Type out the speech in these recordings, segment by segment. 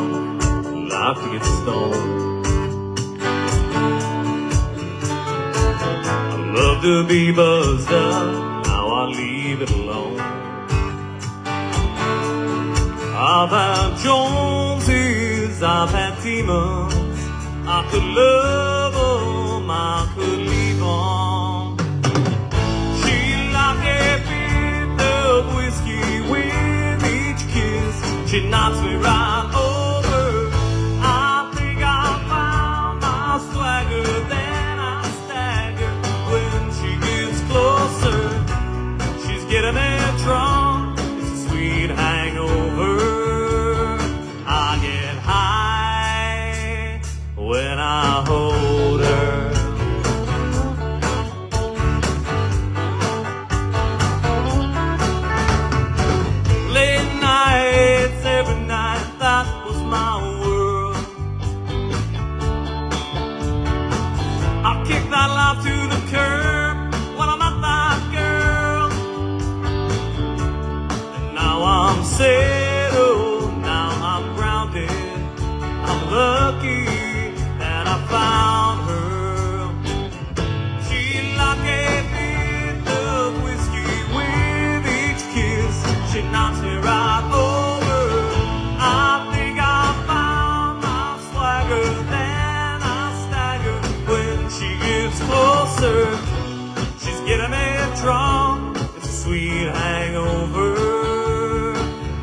drunk, like to get stoned. I love to be buzzed up, now I leave it alone. I've had Joneses, I've had demons, I could love them, I could leave them. She like a bit of whiskey with each kiss, she knocks me right over. I think I found my swagger, then I stagger when she gets closer. She's getting me drunk, it's a sweet hangover. I get high when I hold her. Late nights, every night, that was my world. I kicked that life to the curb when I met that girl. And now I'm settled, now I'm grounded. I'm lucky that I found her. She like a bit of whiskey with each kiss, she knocks me right over. I think I found my swagger, then I stagger when she gets closer. She's getting me drunk, it's a sweet hangover.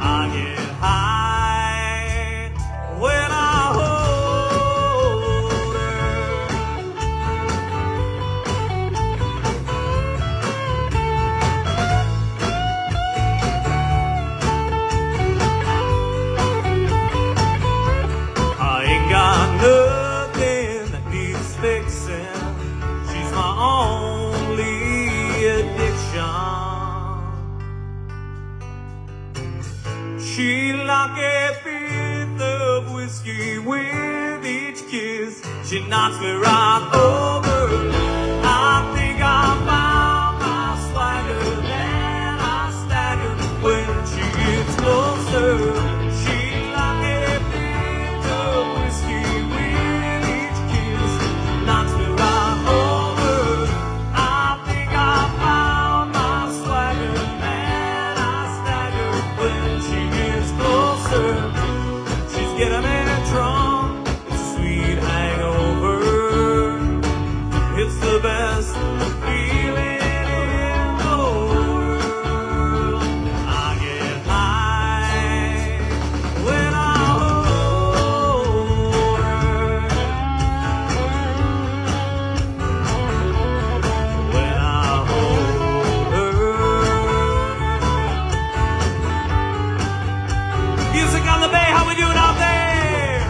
I get high when I hold her. I ain't got nothing that needs fixing. She's my only addiction. She like a bit of whiskey with each kiss, she knocks me right over. I think I found my swagger, then I stagger when she gets closer. She like a bit of whiskey with each kiss, knocks me right over. I think I found my swagger, then I stagger when she gets closer. She's getting me drunk, it's a sweet hangover. It's the best feeling in the world. I get high when I hold her. When I hold her. Music on the bay, how we doing out there?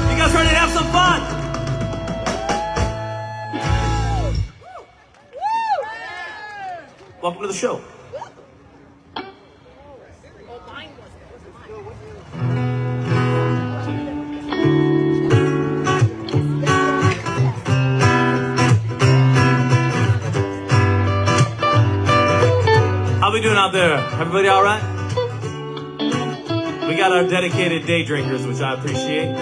You guys ready to have some fun? Welcome to the show. How we doing out there? Everybody all right? We got our dedicated day drinkers, which I appreciate.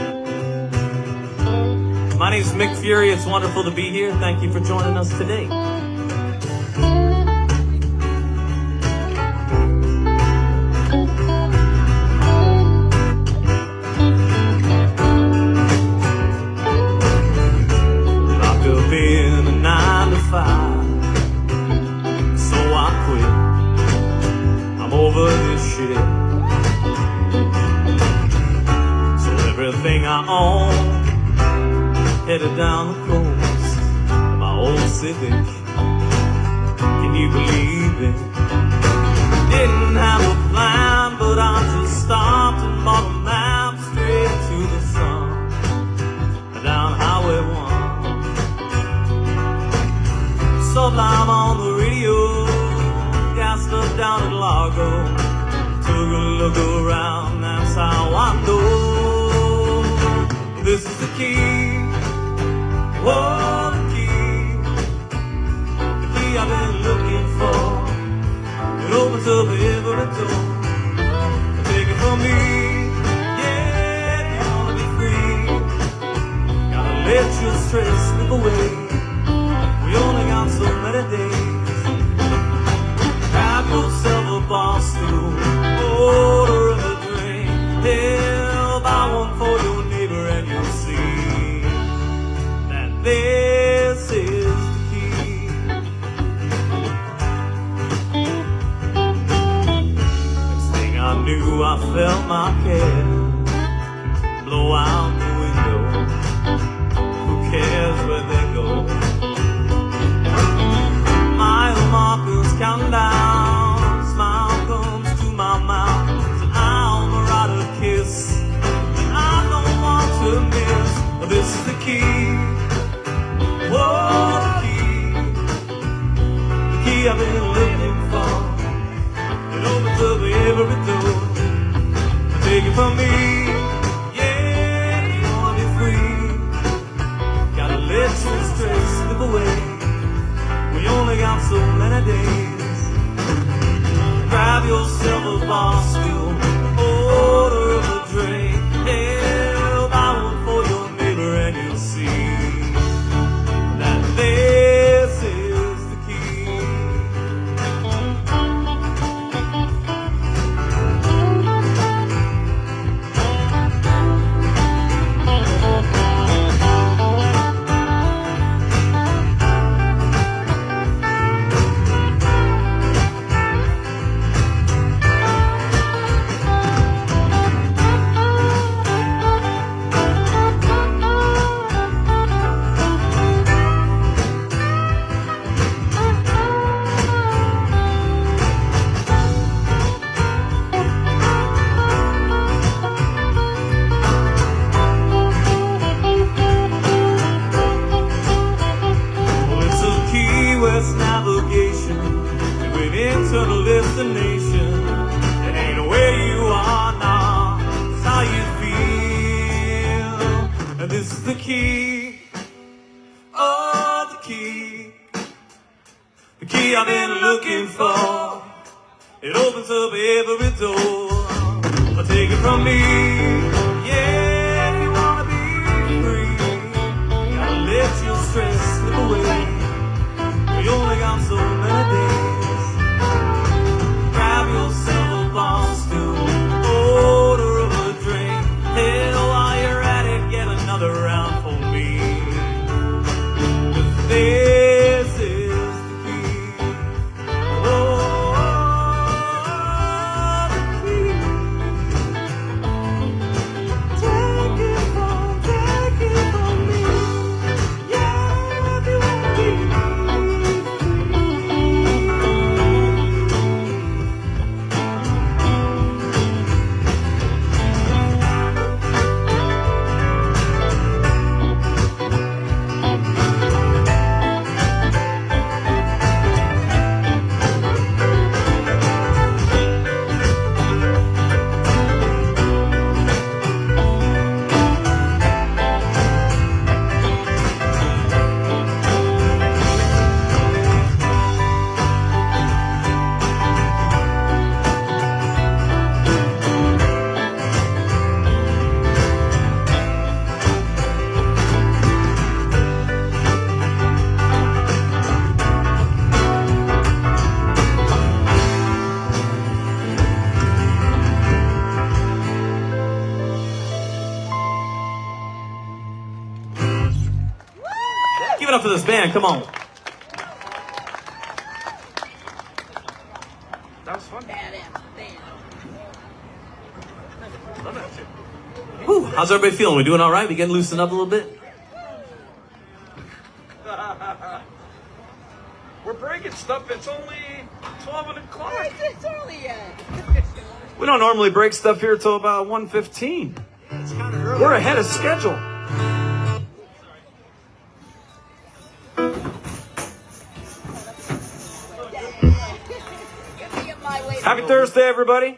My name's Mick Fury. It's wonderful to be here. Thank you for joining us today. Locked up in a 9 to 5, so I quit. I'm over this shit. So everything I own headed down the coast of my old Civic. Can you believe it? Didn't have a plan, but I just stopped and bought a map straight to the sun, down Highway 1. Sublime on the radio, gassed up down at Largo, to look around, that's how I know. This is the key, oh, the key I've been looking for. It opens up every door. Take it from me, yeah, you wanna be free. Gotta let your stress slip away. We only got so many days. Grab yourself a bar stool, order a drink. Hell, buy one for your neighbor and you'll see that this is the key. Next thing I knew, I felt my head blow out the window. Who cares where they go? Mile markers count down, smile comes to my mouth. So I'm a rider kiss, and I don't want to miss. This is the key, oh, the key I've been looking for. It opens up every door. Take it from me, yeah, you wanna be free. Gotta let your stress slip away. We only got so many days. Grab yourself a bar stool, order a drink. Hell, buy one for your neighbor and you'll see that this is the key. Navigation to an internal destination. It ain't where you are now, it's how you feel. And this is the key, oh, the key I've been looking for. It opens up every door. I'll take it from me, yeah, if you wanna be free. Gotta let your stress slip away. We only got so many days. Grab yourself a bar stool, order a drink. Hell, while you're at it, get another round for me. 'Cause this is the key. Oh, the key. Take it from me. Yeah, if you wanna be. Give it up for this band, come on. That was fun. Love that shit. Whew, how's everybody feeling? We doing all right? We getting loosened up a little bit? We're breaking stuff. It's only 12 o'clock. It's early yet. We don't normally break stuff here till about 1:15. It's kind of early. We're ahead of schedule. Happy Thursday, everybody.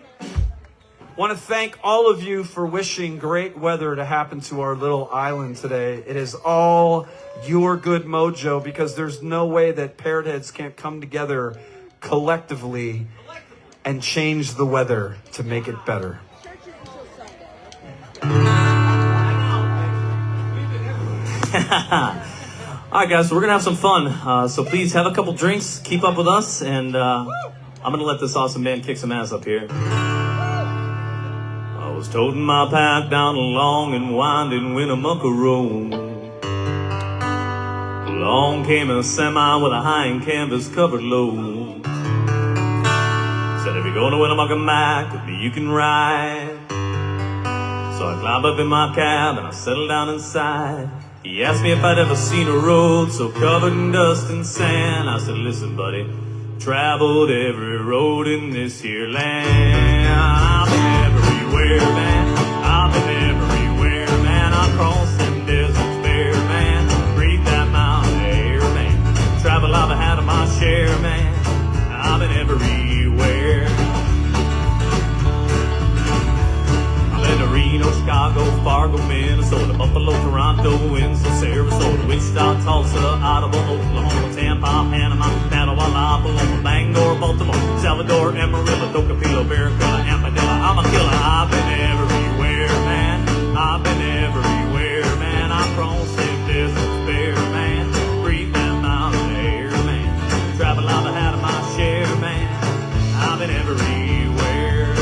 Want to thank all of you for wishing great weather to happen to our little island today. It is all your good mojo because there's no way that parrot heads can't come together collectively and change the weather to make it better. Church is until Sunday. All right, guys, so we're going to have some fun. So please have a couple drinks, keep up with us, and I'm going to let this awesome band kick some ass up here. I was toting my pack down a long and winding Winnemucca road. Along came a semi with a high and canvas covered load. Said, if you're going to Winnemucca Mac, you can ride. So I climbed up in my cab and I settled down inside. He asked me if I'd ever seen a road so covered in dust and sand. I said, listen, buddy, traveled every road in this here land. I've been everywhere, man. I've been everywhere, man. I crossed them deserts bare, man. Breathe that mountain air, man. Travel I've had of my share, man. I've been everywhere. I've been to Reno, Chicago, Fargo, Minnesota, Buffalo, Toronto, Winslow, Sarasota, Wichita, Tulsa, Ottawa, Oklahoma, Tampa, Panama, Panawa, Paloma, Bangor, Baltimore, Salvador, Amarillo, Tocopilo, Barracuda, Amadilla. I'm a killer. I've been everywhere, man. I've been everywhere, man. I crossed them deserts bare, man. Breathe that mountain air, man. Travel I've had of my share, man. I've been everywhere.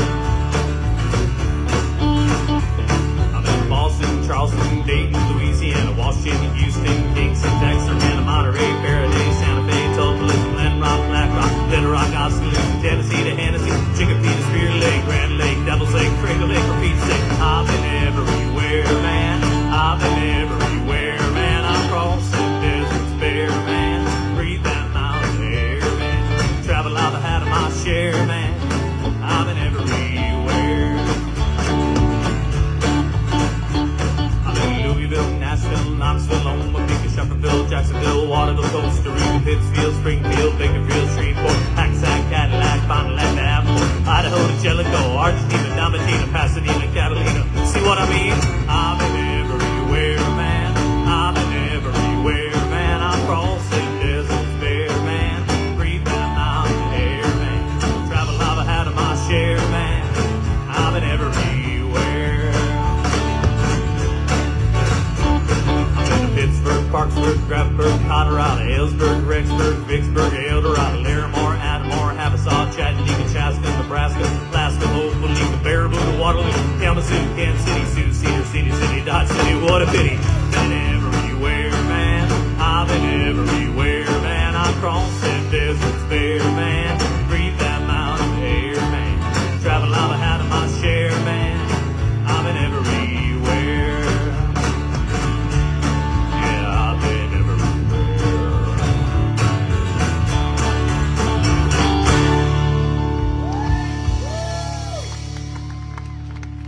I've been to Boston, Charleston, Dayton, Louisiana, Washington, Houston, Kingston, Texarkana, Monterey, Paradise, Santa Fe, Tulsa, Glen Rock, Black Rock, Little Rock, Oskaloosa, Tennessee to Hennessy, Chicopee to Spear Lake, Grand Lake, Devil's Lake, Crater Lake, for Pete's sake. I've been everywhere, man. I've been everywhere, man. I crossed them deserts bare, man. Breathe that mountain air, man. Travel I've had of my share, man. I've been everywhere. I've been in Louisville, Nashville, Knoxville, Omaha, Shepherdsville, Jacksonville, Waterville, Costa Rica, Pittsfield, Springfield, Bakerfield, Shreveport, Hackensack, Cadillac, Fond du Lac, Davenport, Idaho to Jellicoe, Argentina, Dalmatina, Pasadena, Catalina. See what I mean? I've been everywhere, man. I've been everywhere, man. I crossed the deserts bare, man. Breathe that mountain air, man. Travel I've had of my share, man. I've been everywhere. I've been to Pittsburgh, Parksburg, Grafburg, Colorado, Ellsburg, Rexburg, Vicksburg, Eldorado, Larimore, Adamore, Havasaw, Chattanooga, Chaska, Nebraska, Alaska, Opelika, Baraboo, Waterloo, Kalamazoo, Kansas City, Sioux Cedar, City, Dodge City. What a pity. Been everywhere, man. I've been everywhere, man. I crossed them deserts bare, man. Breathe that mountain air, man. Travel I've had of my share, man. I've been everywhere. Yeah, I've been everywhere.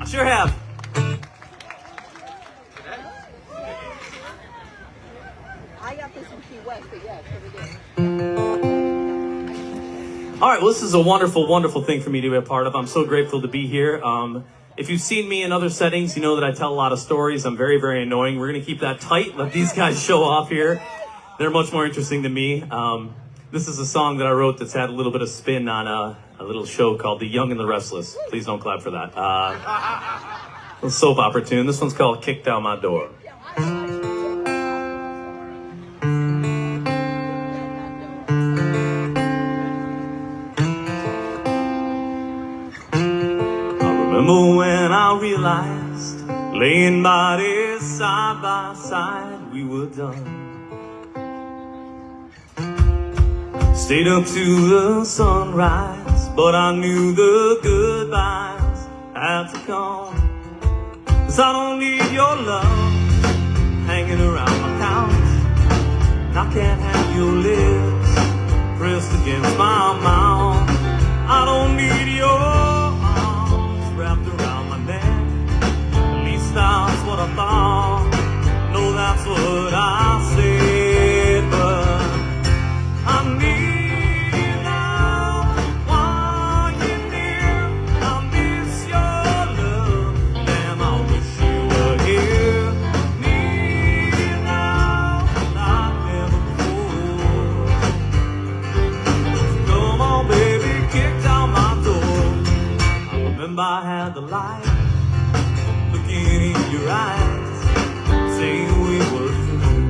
I sure have. I got this from Key West, but yes, we did. All right, well, this is a wonderful, wonderful thing for me to be a part of. I'm so grateful to be here. If you've seen me in other settings, you know that I tell a lot of stories. I'm very, very annoying. We're going to keep that tight. Let these guys show off here. They're much more interesting than me. This is a song that I wrote that's had a little bit of spin on a little show called The Young and the Restless. Please don't clap for that. A little soap opera tune. This one's called Kick Down My Door. Remember when I realized, laying bodies side by side, we were done. Stayed up to the sunrise, but I knew the goodbyes had to come. 'Cause I don't need your love hanging around my couch, and I can't have your lips pressed against my mouth. I don't need your wrapped around my neck. At least that's what I thought. No, that's what I said. But I need you now while you're near. I miss your Remember I had the light looking in your eyes, saying we were through.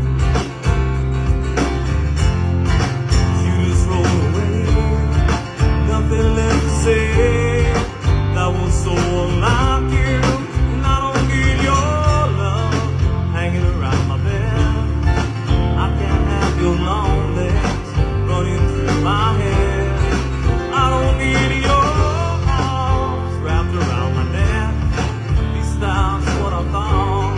You just rolled away, nothing left to say. That was so unlike you, and I don't need your love hanging around my bed. I can't have your long legs running through my head. I don't need your arms wrapped around my neck. At least that's what I thought.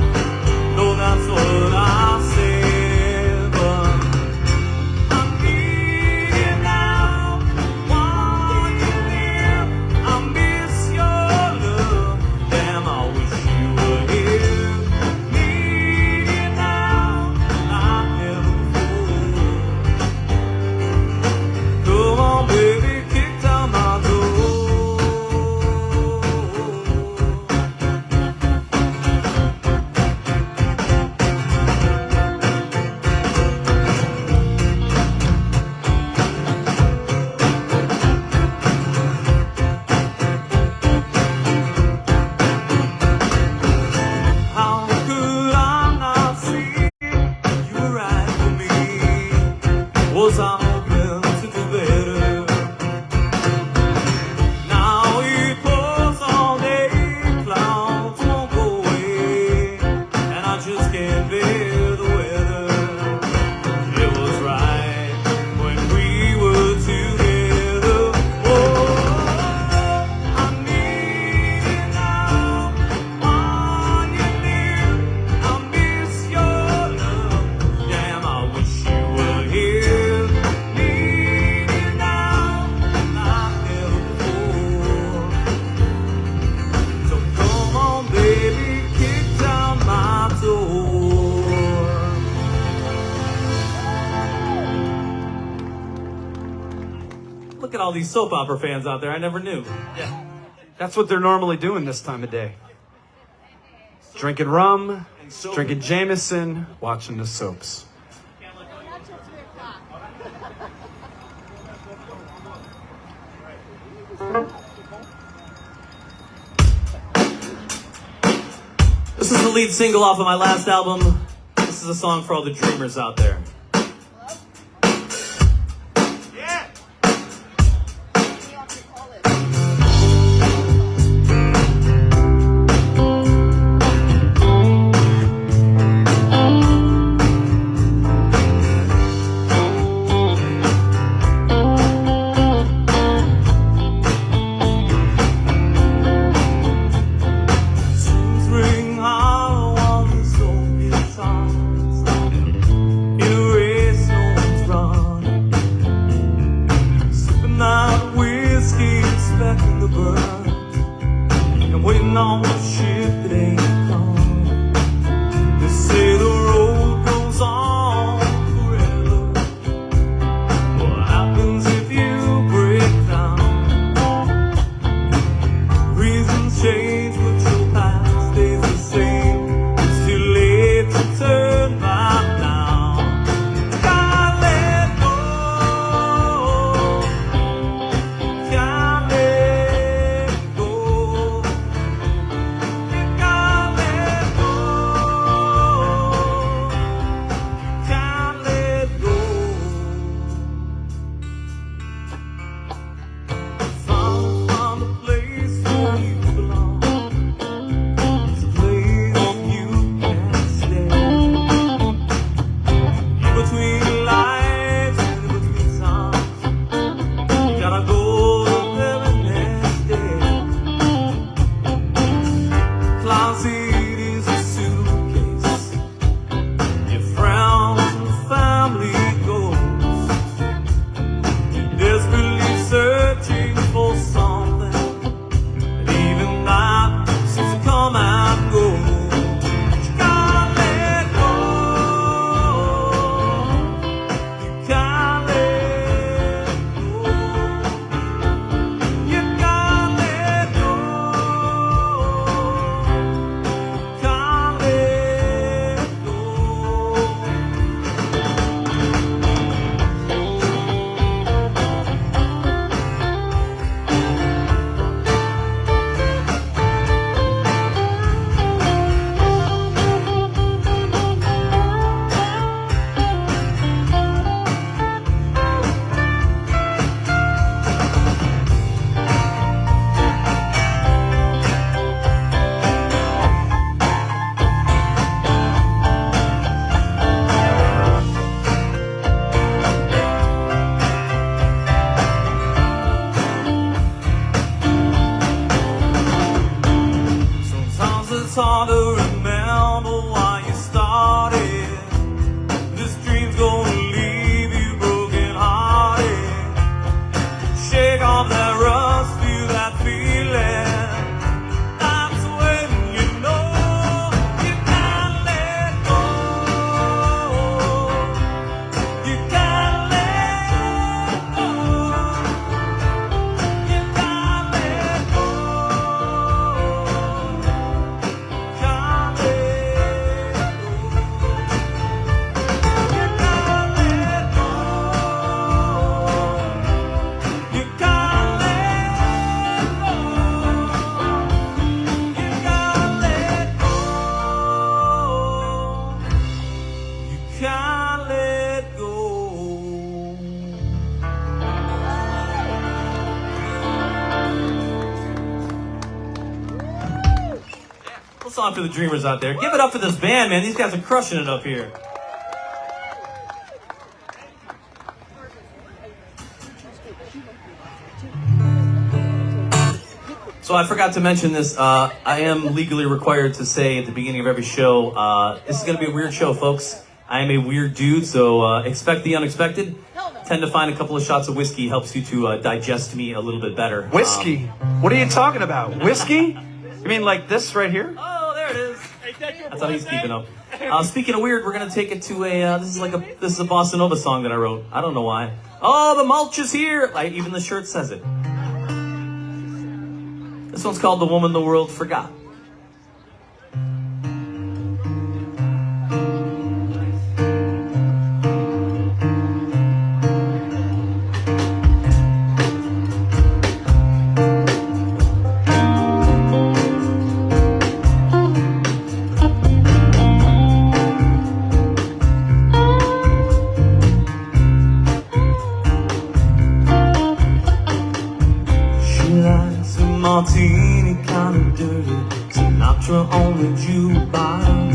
No, that's what I said. But I need you now. Want you near. I miss your love. Damn, I wish you were here. Need you now. Like never before. Come on, baby, kick down my door. How could I not see you were right for me? Was I hoping to do better? Now it pours all day, clouds won't go away, and I just can't bear the weather. It was right when we were together. Oh, I need you now. Want you near. I miss your love. Damn, I wish you were here. Need you now, like never before. So come on, baby, kick down my door. Look at all these soap opera fans out there. I never knew. That's what they're normally doing this time of day. Drinking rum, drinking Jameson, watching the soaps. Not till 3 o'clock. This is the lead single off of my last album. This is a song for all the dreamers out there. Yeah. What do you have to call it? Tunes ring hollow on these old guitars. In a race no one's running. Sipping that whiskey, expecting the burn. And waiting on the ship that ain't come. They say the road goes on forever. What happens if you break down? Reasons change, but your past stays the same. It's too late to turn back now. Can't let go. Can't let go. You gotta It's hard to remember why you started. This dream's gonna leave you broken hearted. Shake off that rust, feel that feeling. That's when you know you can't let go. You can't let go. You can't let go. Can't let go. You can't let go. You can't let go. You can't let go. You can't let go. Little song for the dreamers out there. Give it up for this band, man. These guys are crushing it up here. So I forgot to mention this. I am legally required to say at the beginning of every show, this is going to be a weird show, folks. I am a weird dude, so expect the unexpected. Tend to find a couple of shots of whiskey helps you to digest me a little bit better. Whiskey? What are you talking about? Whiskey? You mean like this right here? Oh, there it is. That's how he's keeping up. Speaking of weird, we're gonna take it to a. This is a bossa nova song that I wrote. I don't know why. Oh, the mulch is here. Like even the shirt says it. This one's called "The Woman the World Forgot." She likes a martini kind of dirty, Sinatra on the jukebox.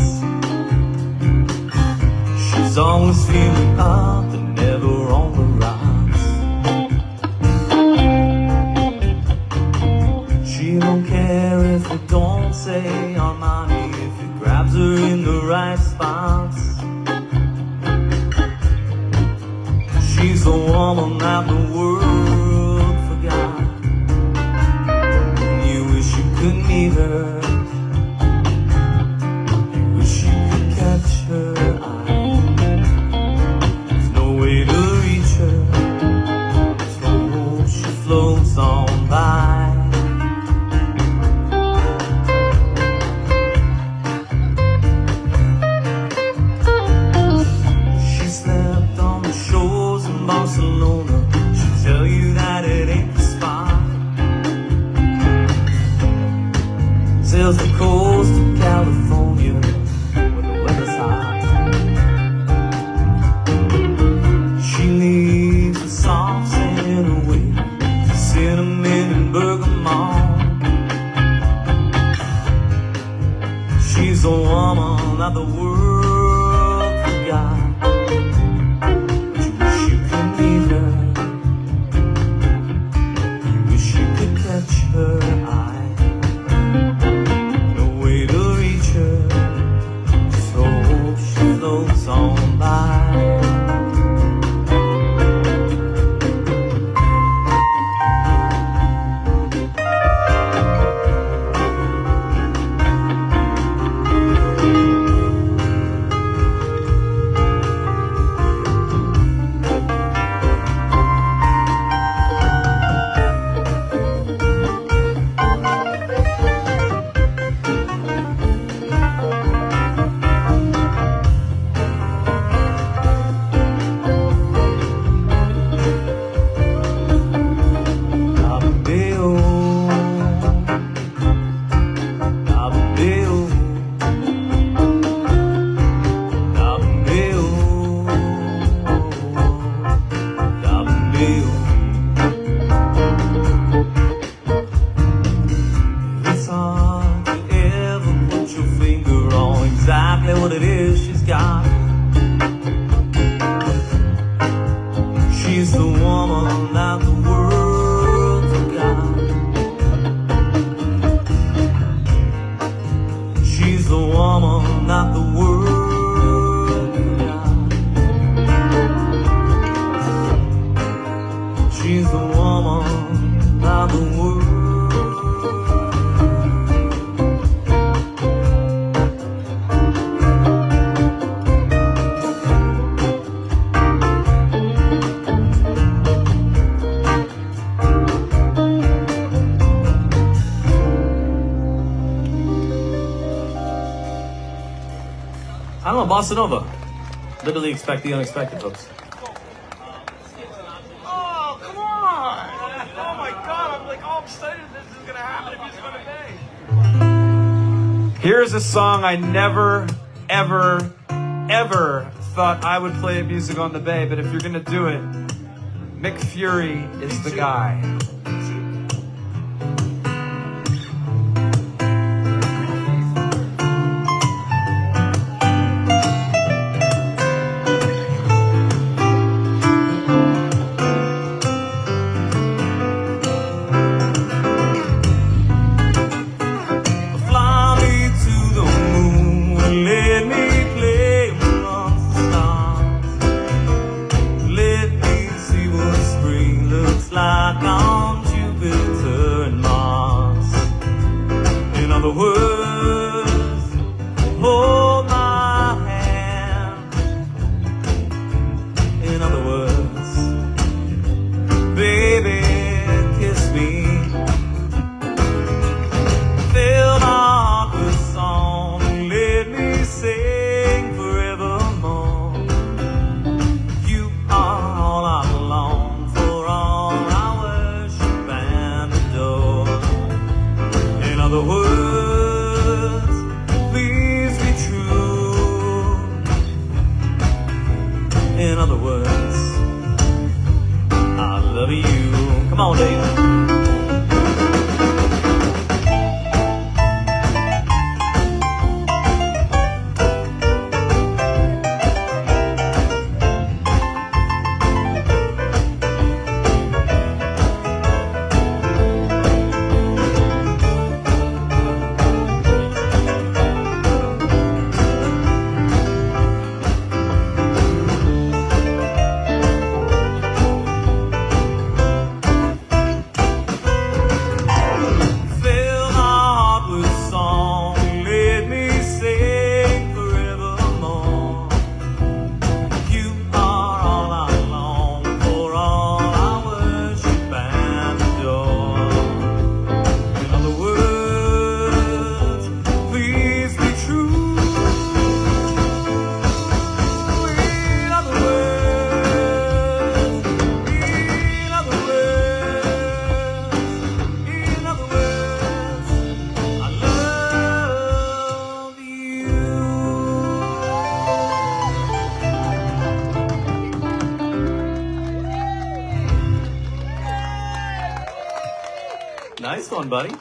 She's always feeling up and never on the rocks. She don't care if we don't say Armani, if it grabs her in the right spots. She's the woman that the world forgot. You wish you could meet her. You wish you could catch her eye. There's no way to reach her, so she floats on by. She slept on the shores in Barcelona. She'll tell you that it ain't the spot. Sails the coast of California when the weather's hot. She leaves a soft sand away, cinnamon and bergamot. She's a woman that the world forgot. But you wish you could meet her. You wish you could catch her eye. No way to reach her, so she floats on by. I don't know, bossa nova. Literally expect the unexpected, folks. Oh, come on! Oh my God, I'm like all excited this is gonna happen if he's gonna be. Here's a song I never, ever, ever thought I would play music on the Bay, but if you're gonna do it, Mick Fury is the guy. Nice one, buddy.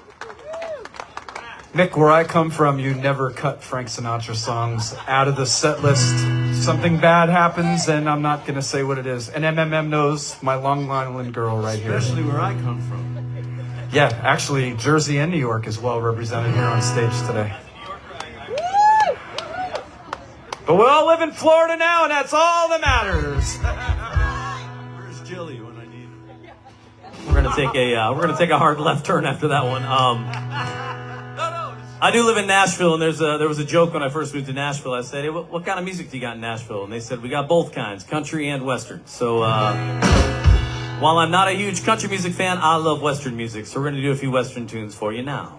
Mick, where I come from, you never cut Frank Sinatra songs out of the set list. Something bad happens, and I'm not going to say what it is. And MMM knows my Long Island girl right here. Especially where I come from. Yeah, actually, Jersey and New York is well represented here on stage today. But we all live in Florida now, and that's all that matters. Where's Jilly when I need her? We're gonna take a hard left turn after that one. I do live in Nashville, and there was a joke when I first moved to Nashville. I said, hey, what kind of music do you got in Nashville? And they said, we got both kinds, country and western. So while I'm not a huge country music fan, I love western music. So we're going to do a few western tunes for you now.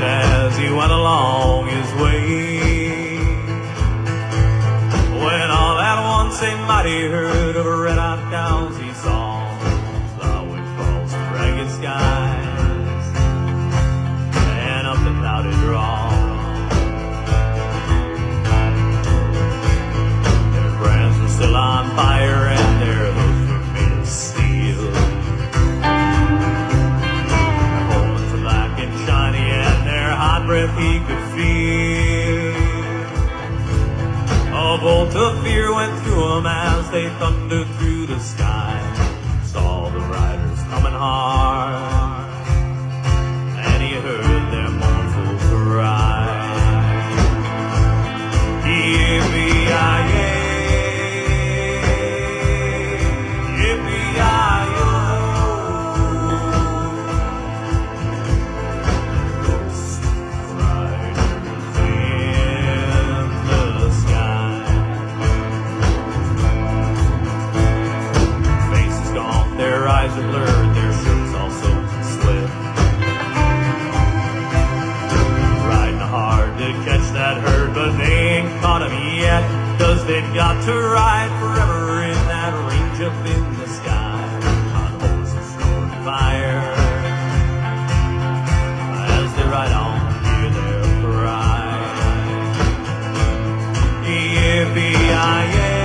As he went along his way, when all at once a mighty herd of red-eyed cows he saw plowing across the ragged skies and up the clouded draw. Their brands were still on fire and their hooves were made of steel. Hot breath he could feel. A bolt of fear went through him as they thundered through the sky. Saw the riders coming hard, and he heard their mournful cry. Yippee-yi-yay, bird, but they ain't caught him yet. 'Cause they've got to ride forever in that range up in the sky. On horses snorting fire as they ride on, hear their cry. Yippee-yi-yay.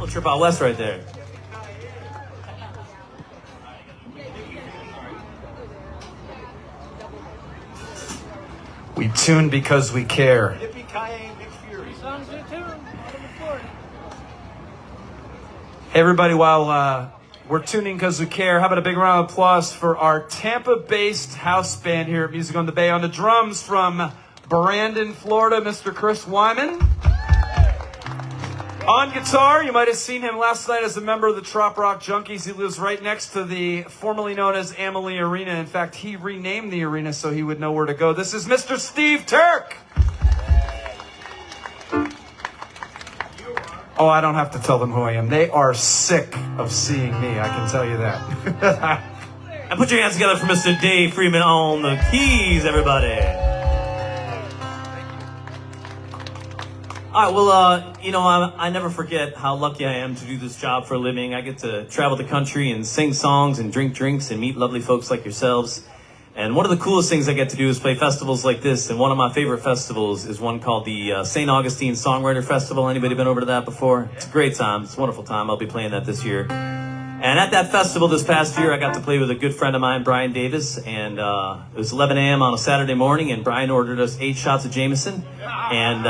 Trip out west right there. We tune because we care. Hey everybody, while we're tuning because we care, how about a big round of applause for our Tampa-based house band here at Music on the Bay. On the drums from Brandon, Florida, Mr. Chris Wyman. On guitar, you might have seen him last night as a member of the Trop Rock Junkies. He lives right next to the formerly known as Amalie Arena. In fact, he renamed the arena so he would know where to go. This is Mr. Steve Turk. Oh, I don't have to tell them who I am. They are sick of seeing me, I can tell you that. And put your hands together for Mr. Dave Freeman on the keys, everybody. All right, well, you know, I never forget how lucky I am to do this job for a living. I get to travel the country and sing songs and drink drinks and meet lovely folks like yourselves. And one of the coolest things I get to do is play festivals like this. And one of my favorite festivals is one called the St. Augustine Songwriter Festival. Anybody been over to that before? It's a great time. It's a wonderful time. I'll be playing that this year. And at that festival this past year, I got to play with a good friend of mine, Brian Davis. And it was 11 a.m. on a Saturday morning, and Brian ordered us 8 shots of Jameson. And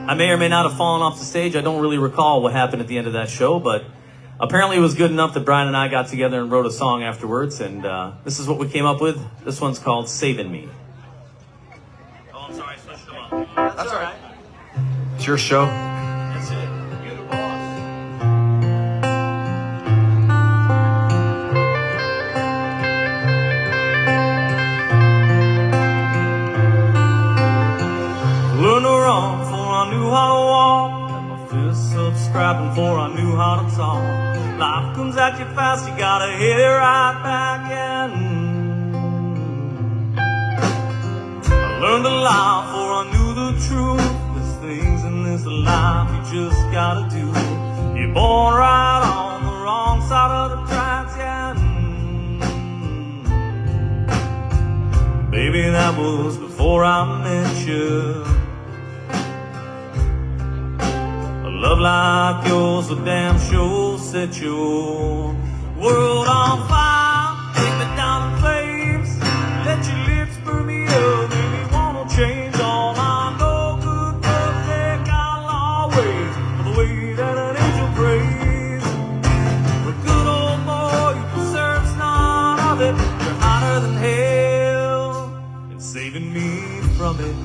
I may or may not have fallen off the stage. I don't really recall what happened at the end of that show, but apparently it was good enough that Brian and I got together and wrote a song afterwards, and this is what we came up with. This one's called Savin' Me. Oh, I'm sorry, I switched them up. That's all right. It's your show. That's it. You're the boss. Learned to run before I knew how to walk. Had my fists up scrapping before I knew how to talk. Life comes at you fast, you gotta hit it right back in. I learned to lie before I knew the truth. There's things in this life you just gotta do. You're born right on the wrong side of the tracks, yeah. Baby, that was before I met you. A love like yours would damn sure set your world on fire. Take me down in flames, let your lips burn me up, make me wanna change all I know. Good perfect, I'll always for the way that an angel prays. But good old boy, you deserve none of it. You're hotter than hell and saving me from it.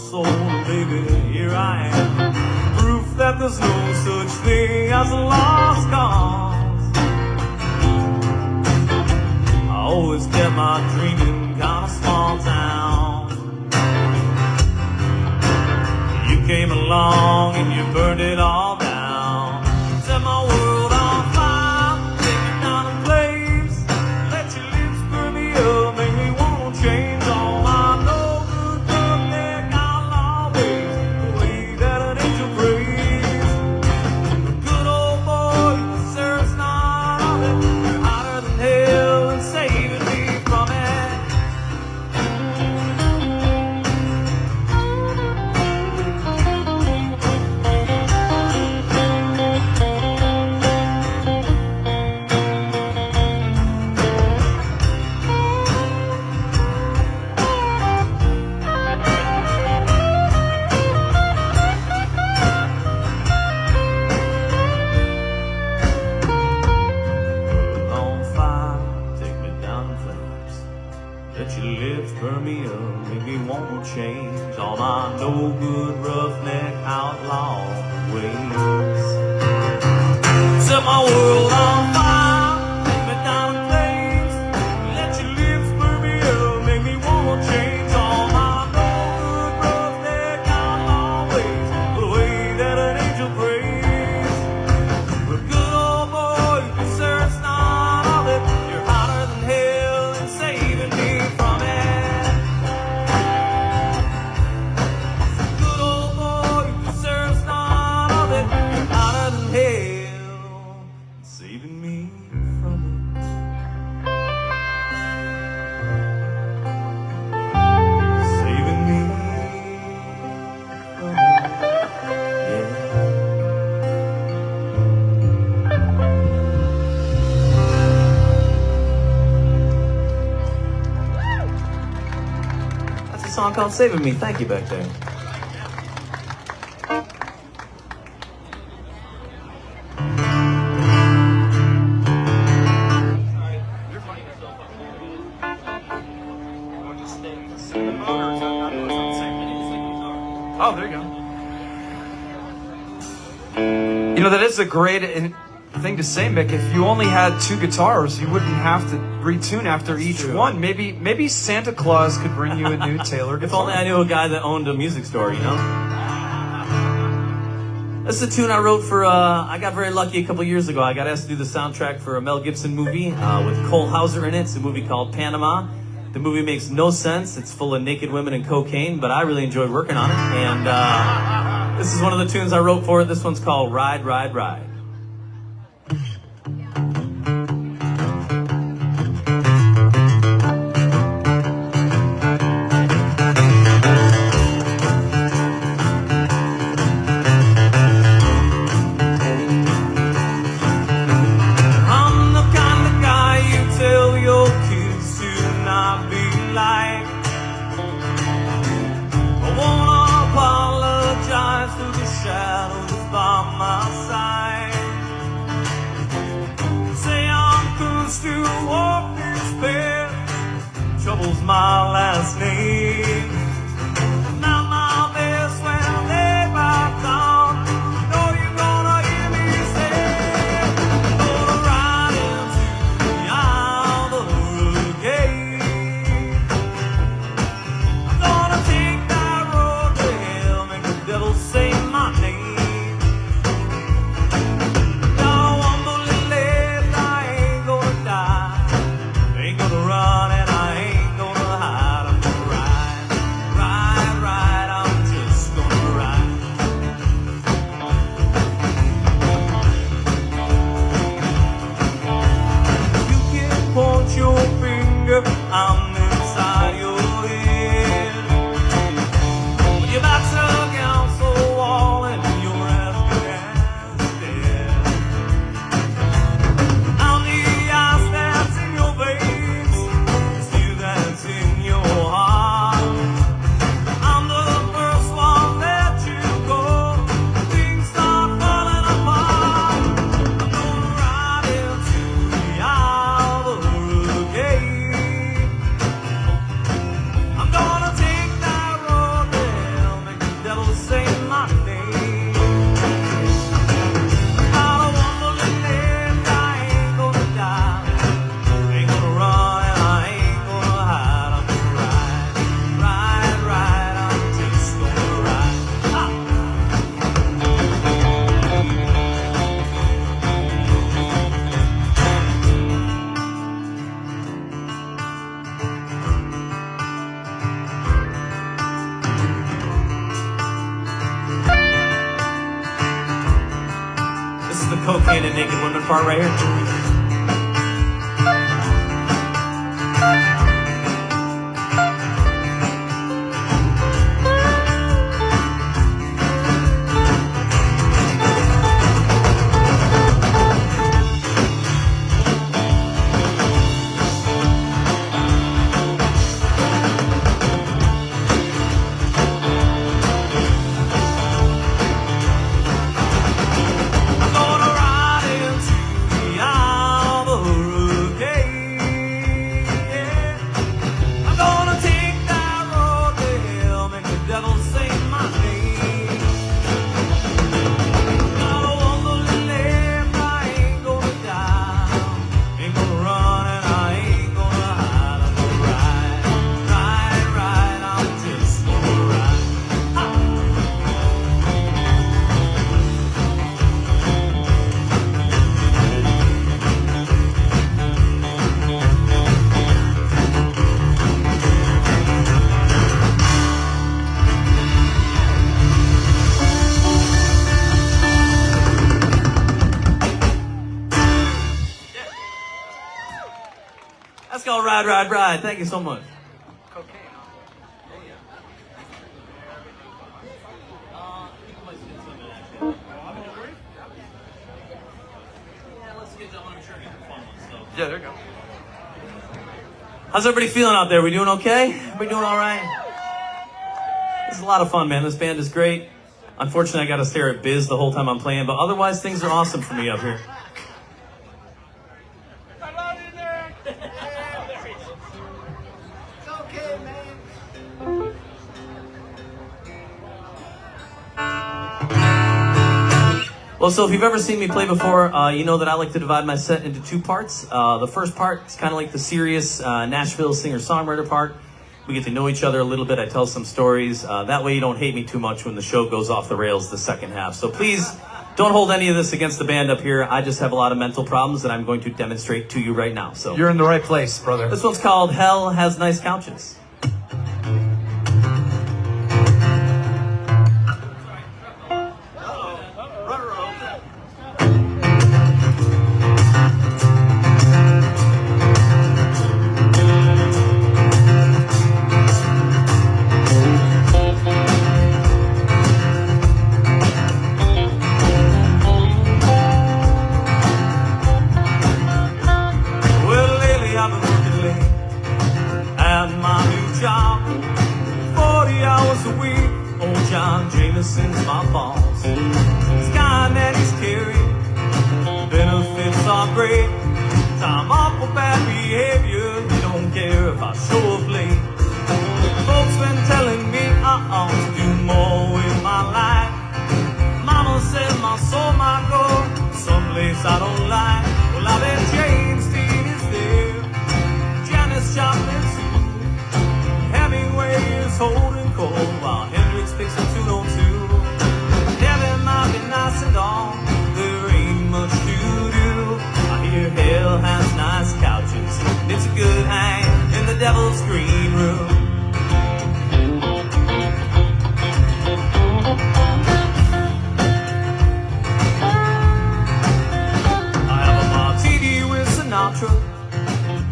Soul, baby, here I am. Proof that there's no such thing as a lost cause. I always kept my dreaming kind of small town. You came along and you burned it all down. Set my world on fire, take it down in flames. Let your lips burn me up, make me wanna change all I know. Burn me up, make me wanna change all my no good roughneck outlaw ways. Set my world on fire, take me down in flames. Let your lips burn me up, make me wanna change all my no good roughneck outlaw ways. The way that an angel prays. But good old boy, you deserve none of it. You're hotter than hell and saving me from it. Song called Saving Me. Thank you back there. Oh, there you go. You know, that is a great thing to say, Mick. If you only had two guitars, you wouldn't have to retune after each one. Maybe Santa Claus could bring you a new Taylor guitar. If only I knew a guy that owned a music store, you know? This is a tune I wrote for, I got very lucky a couple years ago. I got asked to do the soundtrack for a Mel Gibson movie with Cole Hauser in it. It's a movie called Panama. The movie makes no sense. It's full of naked women and cocaine, but I really enjoyed working on it. And this is one of the tunes I wrote for it. This one's called Ride, Ride, Ride. Trouble's my last name. Not my best when they back down. You know you're gonna hear me say, I'm gonna ride into the aisle of the hurricane. I'm gonna take that road to hell, make the devil say my name. Now I'm gonna live, I ain't gonna die. Ain't gonna run and I ain't gonna hide. I'm cocaine and naked women part right here. Let's go ride, ride, ride. Thank you so much. Cocaine, huh? Oh, yeah. People might spit some of that shit. Oh, I'm hungry. Yeah, let's get that one. I'm sure we get the fun ones, so. Yeah, there you go. How's everybody feeling out there? We doing okay? Everybody doing all right? This is a lot of fun, man. This band is great. Unfortunately, I got to stare at Biz the whole time I'm playing, but otherwise, things are awesome for me up here. Well, so if you've ever seen me play before, you know that I like to divide my set into two parts. The first part is kind of like the serious Nashville singer-songwriter part. We get to know each other a little bit. I tell some stories. That way you don't hate me too much when the show goes off the rails the second half. So please don't hold any of this against the band up here. I just have a lot of mental problems that I'm going to demonstrate to you right now. So You're in the right place, brother. this one's called Hell Has Nice Couches. Jameson's my boss. This guy that he's carrying, benefits are great. Time off for bad behavior, he don't care if I show up late. Folks been telling me I ought to do more with my life. Mama said my soul might go someplace I don't like. Well, I bet James Dean is there, Janis Joplin too. Hemingway is holding cold while Hendrix picks a tune on two. Heaven might be nice and all, there ain't much to do. I hear hell has nice couches, it's a good hang in the devil's green room. I have a martini with Sinatra,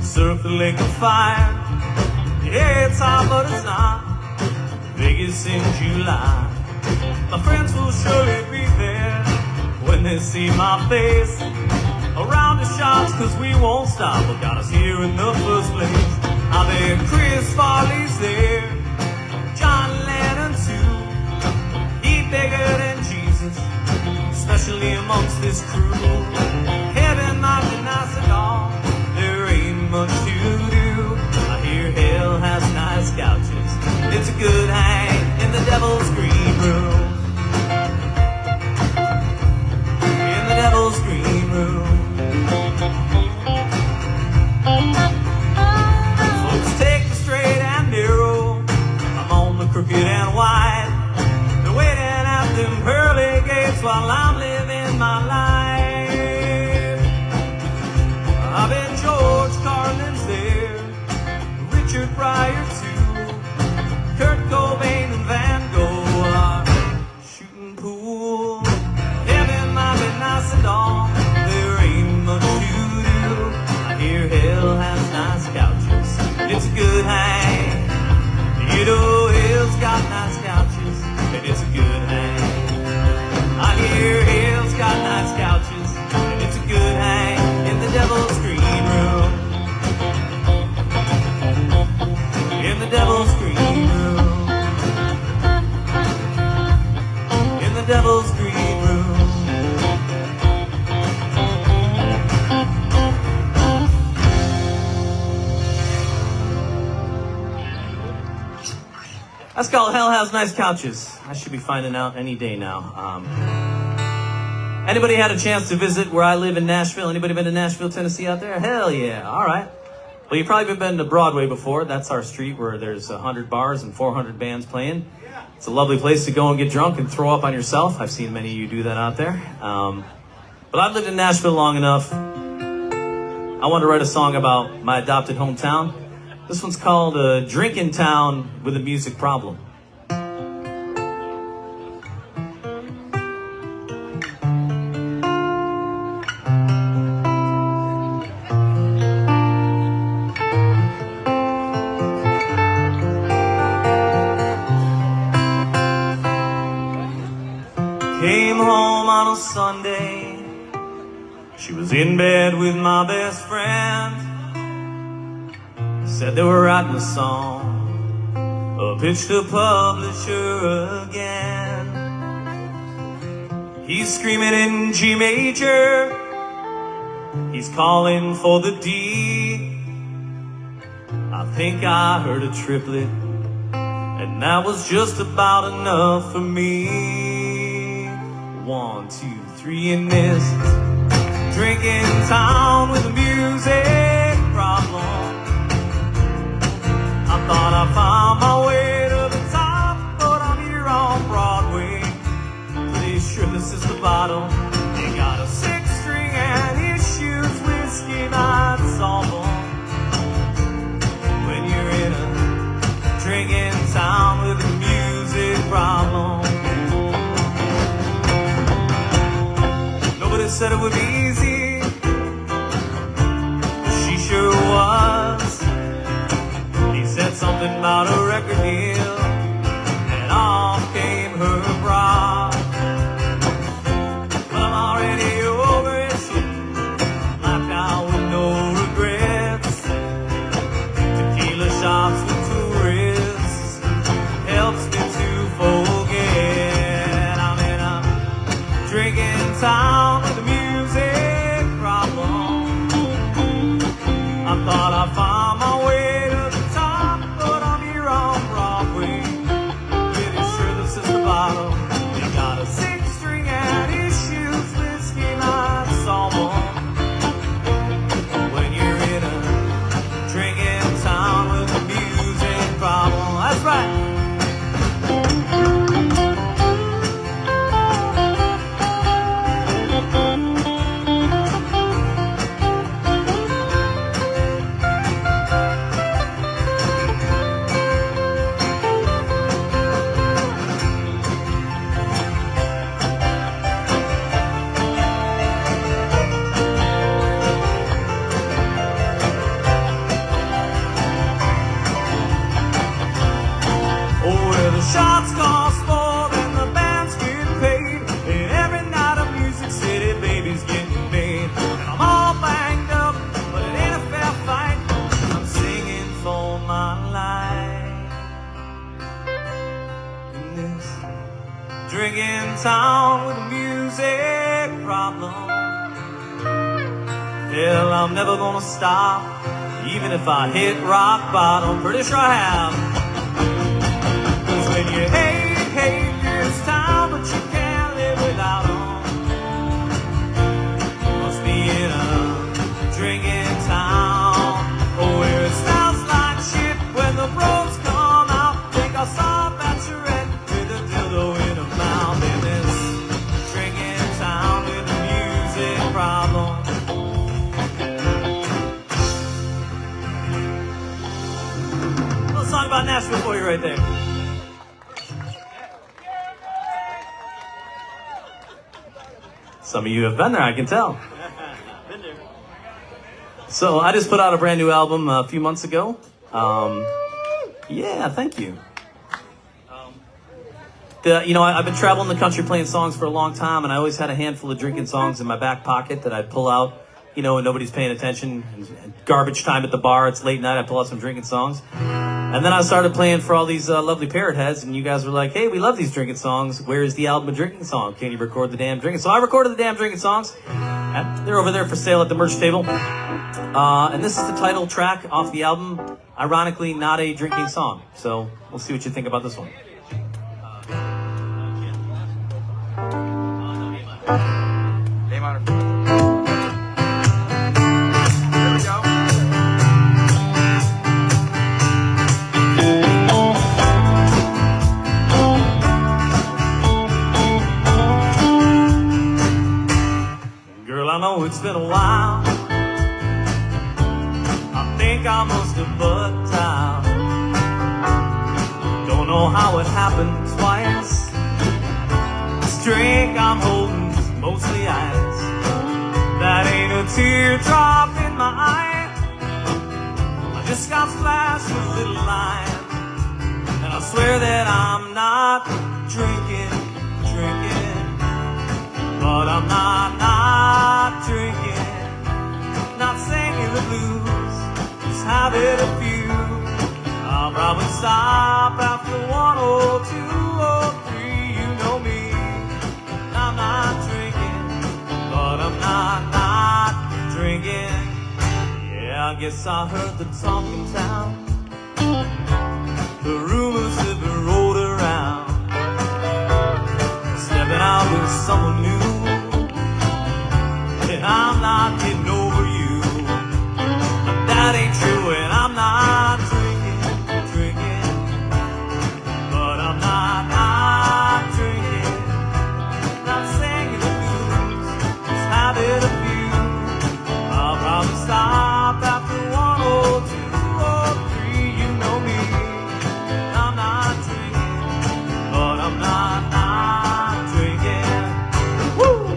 surf the lake of fire. Yeah, it's hot, but it's not Vegas in July. My friends will surely be there when they see my face around the shops, cause we won't stop what got us here in the first place. I bet Chris Farley's there, John Lennon too. He bigger than Jesus, especially amongst this crew. Heaven might be nice and all, there ain't much to do. I hear hell has nice couches, it's a good hang in the devil's green room. In the devil's green room. Folks take the straight and narrow, I'm on the crooked and wide. They're waiting at them pearly gates while I'm living my life. I bet George Carlin's there, Richard Pryor too, Kurt Cobain and Van Gogh are shooting pool. Heaven might be nice and all, That's called Hell Has Nice Couches. I should be finding out any day now. Anybody had a chance to visit where I live in Nashville? Anybody been to Nashville, Tennessee out there? Hell yeah, all right. Well, you've probably been to Broadway before. That's our street where there's 100 bars and 400 bands playing. It's a lovely place to go and get drunk and throw up on yourself. I've seen many of you do that out there. But I've lived in Nashville long enough. I wanted to write a song about my adopted hometown. This one's called Drinking Town with a Music Problem. Came home on a Sunday. She was in bed with my best friend. Said they were writing a song, pitched to publisher again. He's screaming in G major, he's calling for the D. I think I heard a triplet, and that was just about enough for me. 1, 2, 3 in this drinking town with a music problem. I thought I found my way to the top, but I'm here on Broadway. Pretty sure this is the bottom. You got a 6-string and issues, whiskey might solve them. When you're in a drinking town with a music problem. Nobody said it would be easy, but she sure was. He said something about a record deal, and off came her bra. But I'm already over it, shit, left out with no regrets. Tequila shops with tourists helps me to forget. I'm in a drinking town with a music problem. I thought I found my way to the top, but I'm here on Broadway. Pretty sure this is the bottom. You got a 6-string and issues, whiskey might solve them. When you're in a drinking town with a music problem. That's right. Shots cost more than the bands get paid. And every night a Music City baby's getting made. And I'm all banged up, but it ain't a fair fight. I'm singing for my life. In this drinking town with a music problem. Hell, I'm never gonna stop, even if I hit rock bottom. Pretty sure I have. When you hate this town, but you can't live without them. Must be in a drinking town, where it smells like shit when the bros come out. Think I saw a bachelorette with a dildo in her mouth. In this drinking town with a music problem. A little song about Nashville for you right there. Some of you have been there, I can tell. Been there. So I just put out a brand new album a few months ago. Yeah, thank you. I've been traveling the country playing songs for a long time, and I always had a handful of drinking songs in my back pocket that I'd pull out, when nobody's paying attention. Garbage time at the bar, it's late night, I pull out some drinking songs. And then I started playing for all these lovely parrot heads, and you guys were like, hey, we love these drinking songs. Where's the album of drinking song? Can you record the damn drinking? So I recorded the damn drinking songs. And they're over there for sale at the merch table. And this is the title track off the album. Ironically, not a drinking song. So we'll see what you think about this one. A minor. There we go. Girl, I know it's been a while. I think I must have butt out. Don't know how it happened twice. This drink I'm holding is mostly ice. That ain't a teardrop in my eye. I just got splashed with a little lime. And I swear that I'm not drinking. But I'm not drinking, not singing the blues, just having a few. I'll probably stop after 1 or 2 or 3, you know me. I'm not drinking, but I'm not drinking. Yeah, I guess I heard the talk in town. The rumors have been rolled around. Stepping out with someone new. And I'm not getting over you. But that ain't true, and I'm not drinking. But I'm not drinking. Not singing the blues, just having a few. I'll probably stop after 1 or 2 or 3, you know me. I'm not drinking, but I'm not drinking. Woo!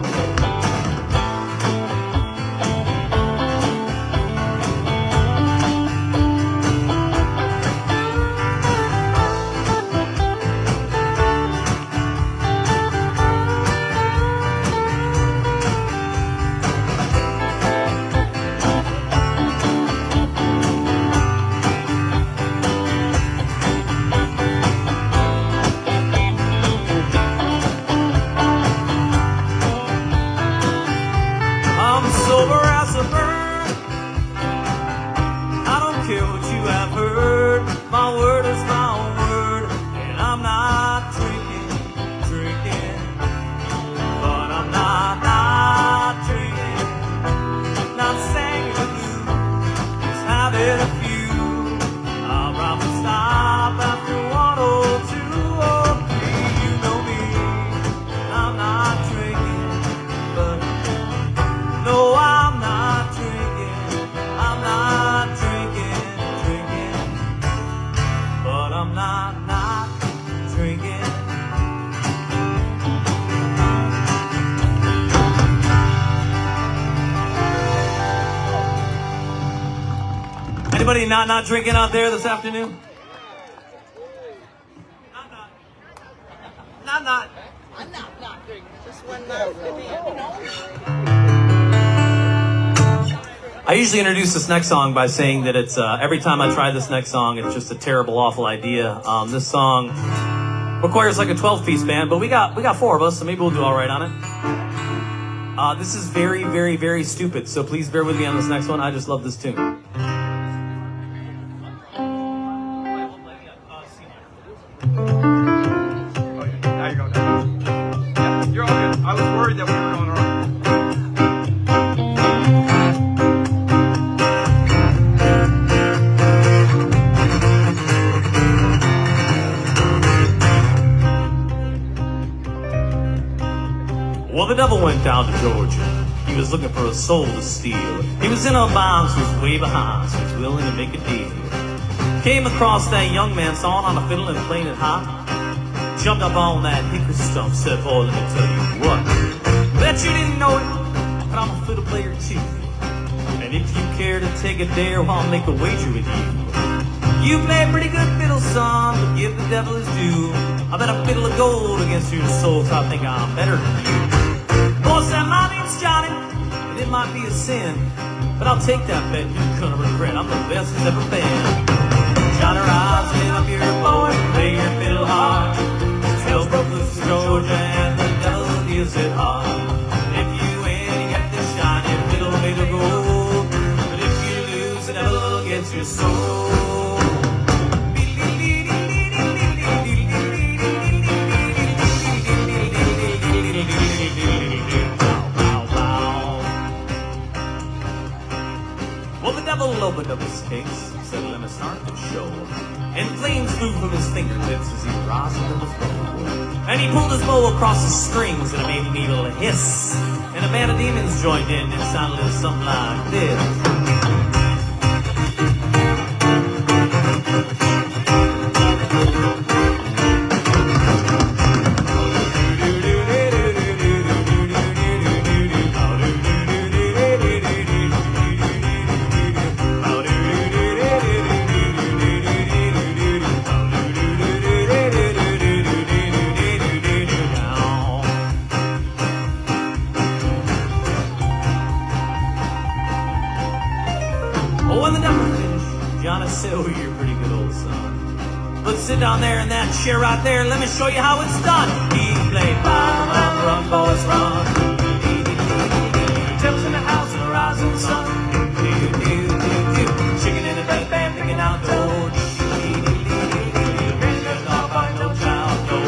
I'm sober as a bird. I don't care what you have heard. My word is my own word. And I'm not drinking. But I'm not drinking. Not singing the blues, just having a few. I'll probably stop after 1 or 2 or 3, you know me. I'm not drinking, but no, I'm not drinking. I'm not drinking. But I'm not drinking. Anybody not drinking out there this afternoon? Not. I'm not drinking. Just one night for me. I usually introduce this next song by saying that it's every time I try this next song, it's just a terrible, awful idea. This song requires like a 12-piece band, but we got 4 of us, so maybe we'll do all right on it. This is very, very, very stupid, so please bear with me on this next one. I just love this tune. Now you're going down. Yeah, you're all good. I was worried that we were going wrong. Well, the devil went down to Georgia. He was looking for a soul to steal. He was in a bomb, so he was way behind, so he was willing to make a deal. Came across that young man sawing on a fiddle and playing it hot. Jumped up on that hickory stump, said, boy, let me tell you what. Bet you didn't know it, but I'm a fiddle player too. And if you care to take a dare, well, I'll make a wager with you. You play a pretty good fiddle, son, but give the devil his due. I bet a fiddle of gold against your soul, so I think I'm better than you. Boy said, my name's Johnny, and it might be a sin, but I'll take that bet, you're gonna regret. I'm the best there's ever been. Johnny, rise, get up here, boy, play your fiddle hard. Tell Brooklyn's Georgia, and the devil gives it hard. If you win, you get this shiny fiddle made of gold. But if you lose, the devil gets your soul. Bill opened up his case and said, "Let me start the show." And flames flew from his fingertips as he rosin with his bow. And he pulled his bow across the strings and it made an evil hiss. And a band of demons joined in and it sounded a little something like this. You're a pretty good old son. Let's sit down there in that chair right there. Let me show you how it's done. He played run, boys, run. Temps in the house, the rising sun. Chicken in the bed, band picking out dough. There's not by no child, no.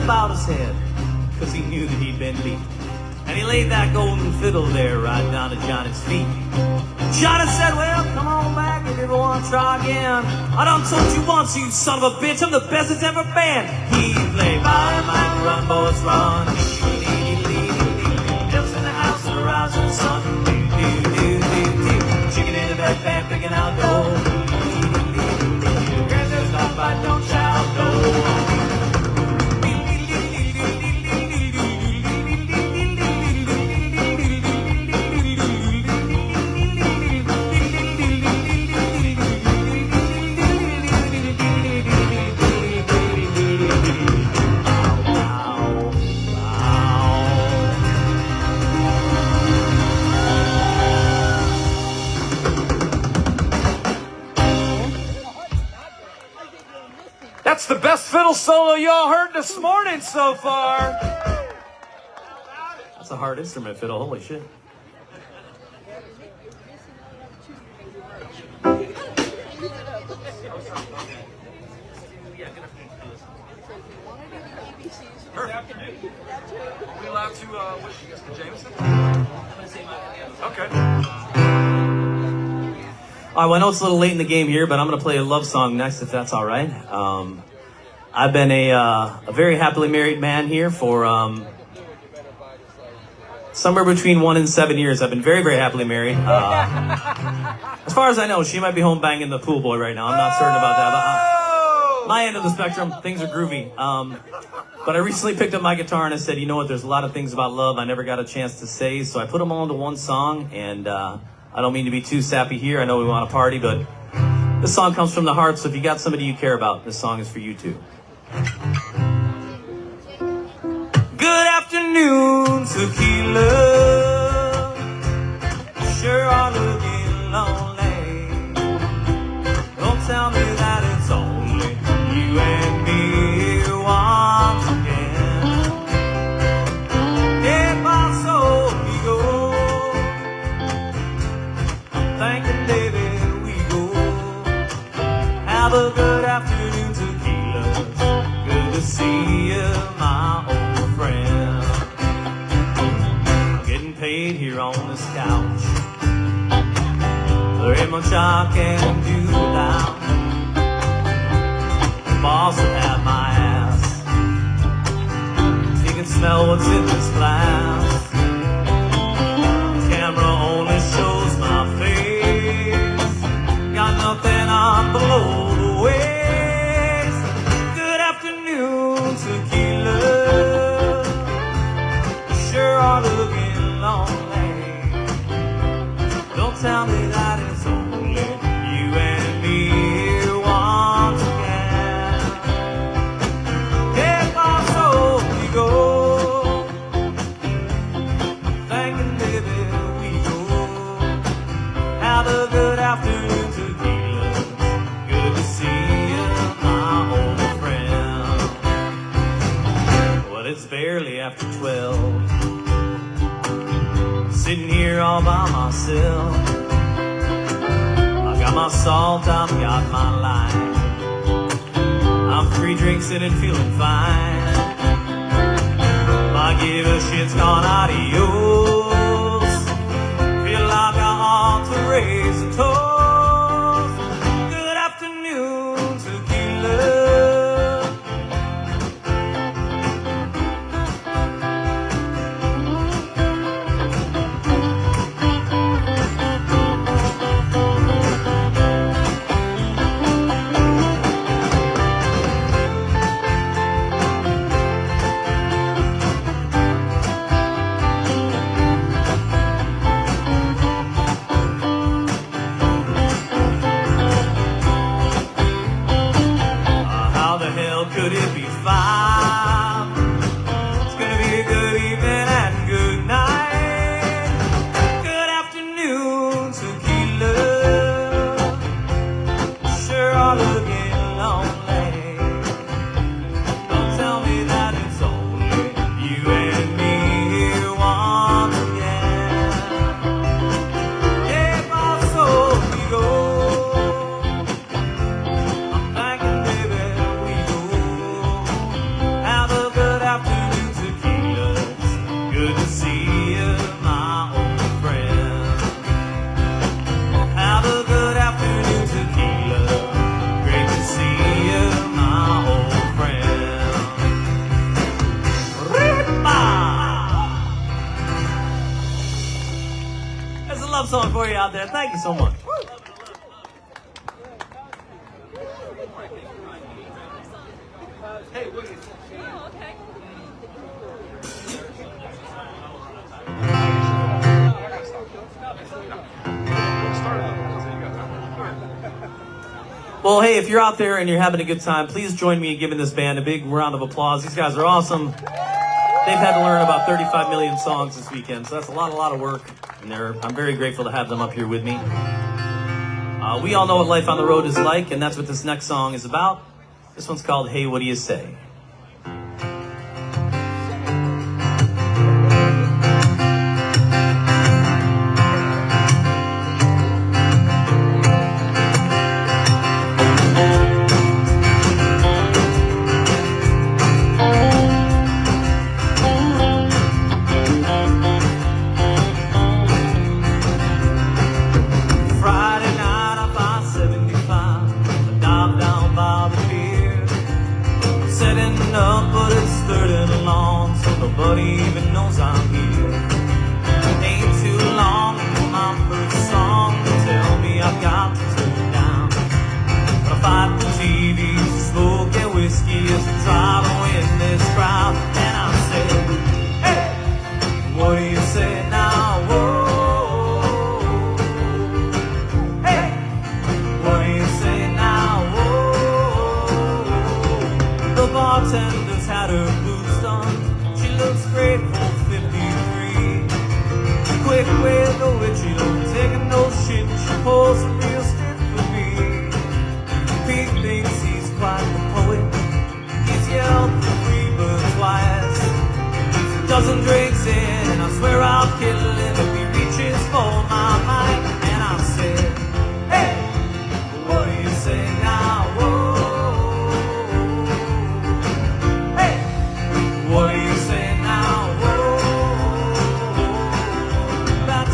Bowed his head because he knew that he'd been beat, and he laid that golden fiddle there right down at Johnny's feet. Johnny said, "Well, come on back if you ever want to try again. I done told you once, you son of a bitch, I'm the best it's ever been." He played run, boys, run. Just in the house of the rising sun. Chicken in the bed, band picking out dough. There's not by don't shout no. That's the best fiddle solo y'all heard this morning so far. That's a hard instrument, fiddle. Holy shit. Are we allowed to wish Mr. Jameson? Okay. All right, well, I know it's a little late in the game here, but I'm going to play a love song next, if that's all right. I've been a very happily married man here for somewhere between 1 and 7 years. I've been very, very happily married. As far as I know, she might be home banging the pool boy right now. I'm not certain about that. But my end of the spectrum, things are groovy. But I recently picked up my guitar and I said, you know what, there's a lot of things about love I never got a chance to say, so I put them all into one song, and I don't mean to be too sappy here. I know we want to party, but this song comes from the heart, so if you got somebody you care about, this song is for you too. Good afternoon, tequila. Sure are looking lonely. Don't tell me that it's only you and me once again. If I so we go, I'm thinking, baby, we go. Have a good afternoon, tequila. Good to see you, my old friend. I'm getting paid here on this couch. There ain't much I can do without. The boss will have my ass. He can smell what's in this glass. The camera only shows my face. Got nothing on below the waist. Good afternoon, tequila. You sure are looking lonely. Don't tell me that it's only you and me once again. If our soul we go, thinking, baby, we go. Have a good afternoon, tequila. Good to see you, my old friend. barely after 12. Sitting here all by myself. I got my salt, I've got my lime. I'm 3 drinks in and feeling fine. I give a shit's gone adios. Feel like I ought to raise a toast. Good afternoon, tequila. Could it be 5? It's gonna be a good evening and good night. Good afternoon, tequila. Sure are looking lonely. Don't tell me that it's only you and me here once again. Yeah, my soul, we go. Good to see you, my old friend. Have a good afternoon, tequila. Great to see you, my old friend. Rippa! There's a love song for you out there. Thank you so much. Hey, Wiggy. Oh, okay. Well, hey, if you're out there and you're having a good time, please join me in giving this band a big round of applause. These guys are awesome. They've had to learn about 35 million songs this weekend, so that's a lot of work. And I'm very grateful to have them up here with me. We all know what life on the road is like, and that's what this next song is about. This one's called Hey, What Do You Say? But it's 30 long, so nobody even knows I'm here. Ain't too long for my first song to tell me I've got to turn down. But I fight the TV, smoke and whiskey as I try to win this crowd. And I say, hey, what do you say now? Whoa. Hey, what do you say now? Whoa. The bartender's had her boots done. She looks great for 53. Quick with the witch, she don't take no shit. She pulls a real stiff for me. Pete thinks he's quite the poet. He's yelled for 3 but twice. He's a dozen drinks in, and I swear I'll kill him if he reaches for my mic. And I said, hey, what do you say now? Whoa. What do you say now? Whoa, that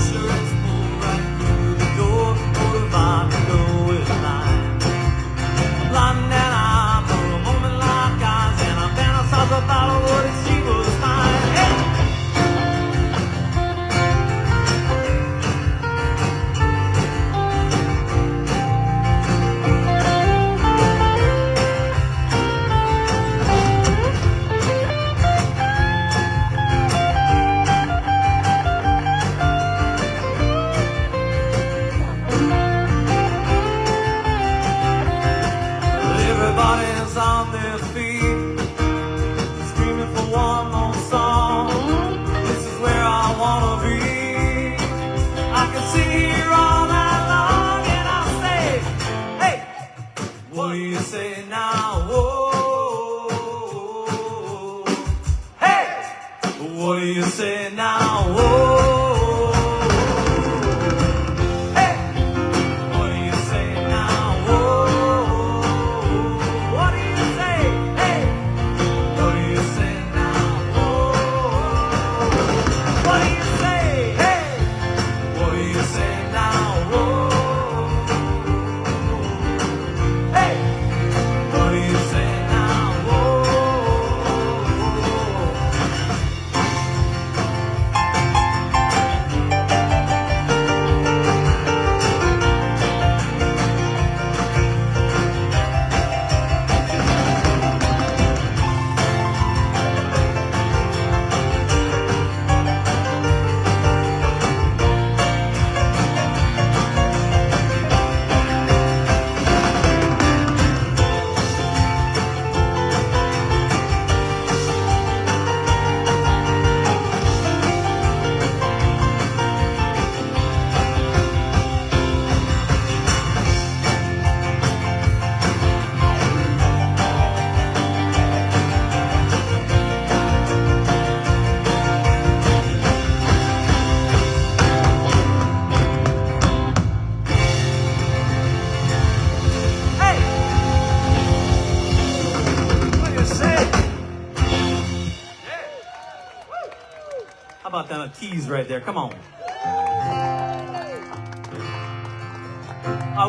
keys right there. Come on.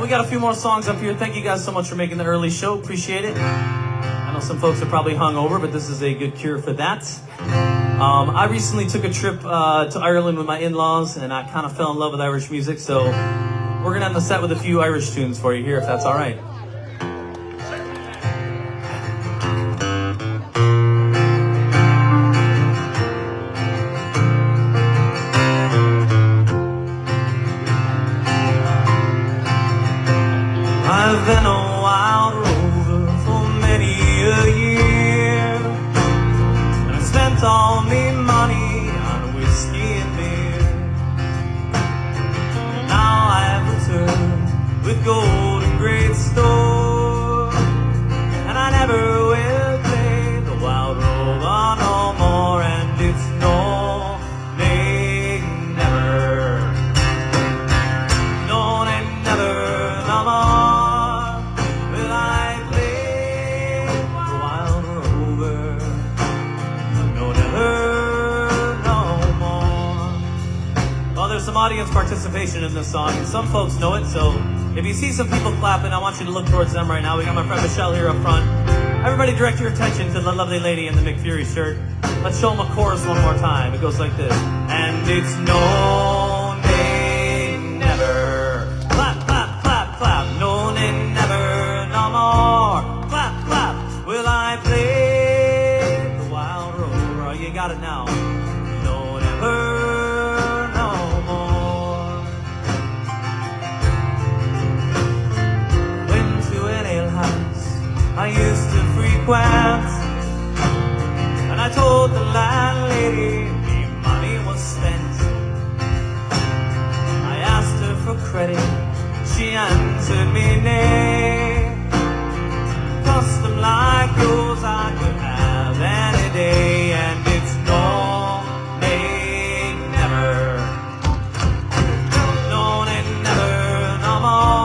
We got a few more songs up here. Thank you guys so much for making the early show. Appreciate it. I know some folks are probably hungover, but this is a good cure for that. I recently took a trip to Ireland with my in-laws, and I kind of fell in love with Irish music, so we're going to end the set with a few Irish tunes for you here, if that's all right. I've been a wild rover for many a year, and I spent all me money on whiskey and beer. And now I've returned with gold and great store, and I never will play the wild rover no more, and it's no, nay, never, no, nay, never, no more. Some audience participation in this song, and some folks know it, so if you see some people clapping, I want you to look towards them right now. We got my friend Michelle here up front. Everybody direct your attention to the lovely lady in the Mick Fury shirt. Let's show them a chorus one more time. It goes like this. And it's no, nay, never. Clap, clap, clap, clap. No, nay, never, no more. Clap, clap. Will I play the wild rover? Oh, you got it now. No, never. I used to frequent, and I told the landlady the money was spent. I asked her for credit, she answered me nay. Custom like yours I could have any day, and it's no, nay, never. No, nay, never, no more.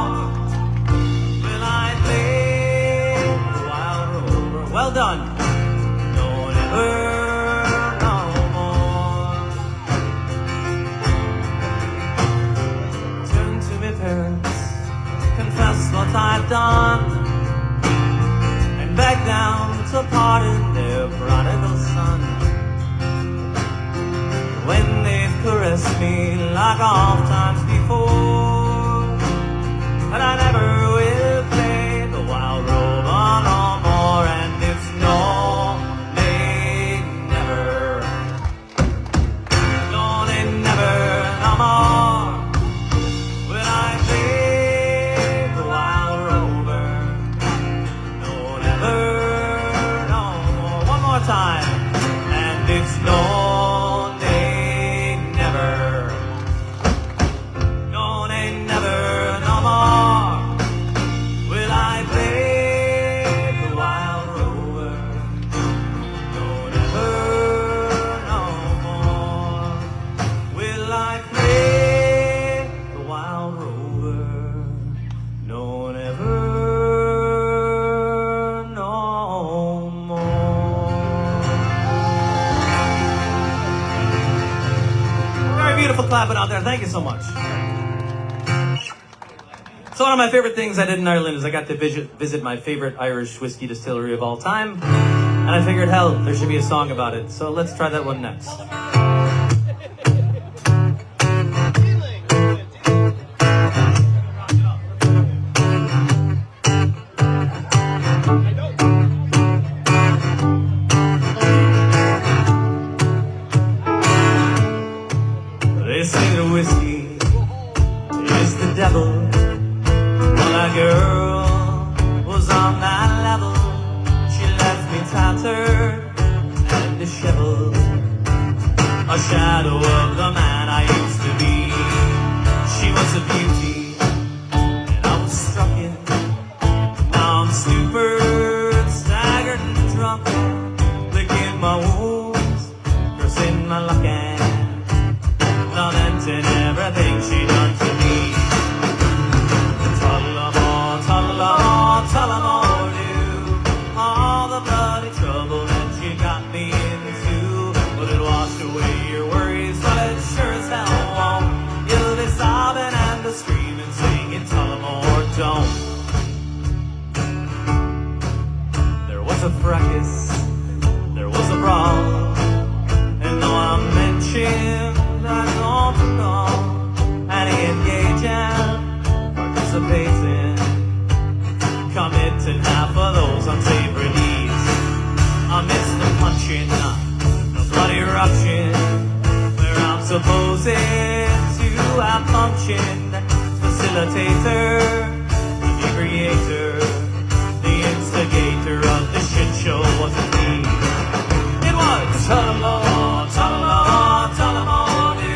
Well done. No, never, no more. Turn to my parents, confess what I've done, and beg them to pardon their prodigal son. When they've caressed me like oft times before, but I never will play the wild rover no more, and it's no, nay, never. No, nay, never, no more. Will I play the wild rover? No, never, no more. One more time. And it's no, nay, never. No, nay, never, no more. Will I play the wild rover? No, never, no more. Will I play the wild rover? No, never, no more. Very beautiful clapping out there. Thank you so much. So one of my favorite things I did in Ireland is I got to visit my favorite Irish whiskey distillery of all time. And I figured, hell, there should be a song about it. So let's try that one next. They say the whiskey is the devil. My girl was on that level. She left me tattered and disheveled, a shadow of the man I used to be. She was a beauty, and I was struck in. Now I'm stupid, staggered and drunken, licking my wounds, cursing my luck and lamenting everything she done to me. Tullamore knew all the bloody trouble that you got me into. Will it wash away your worries? Will it said to have function, facilitator, the creator, the instigator of the shit show wasn't me. It was Tullamore, Tullamore, Tullamore, do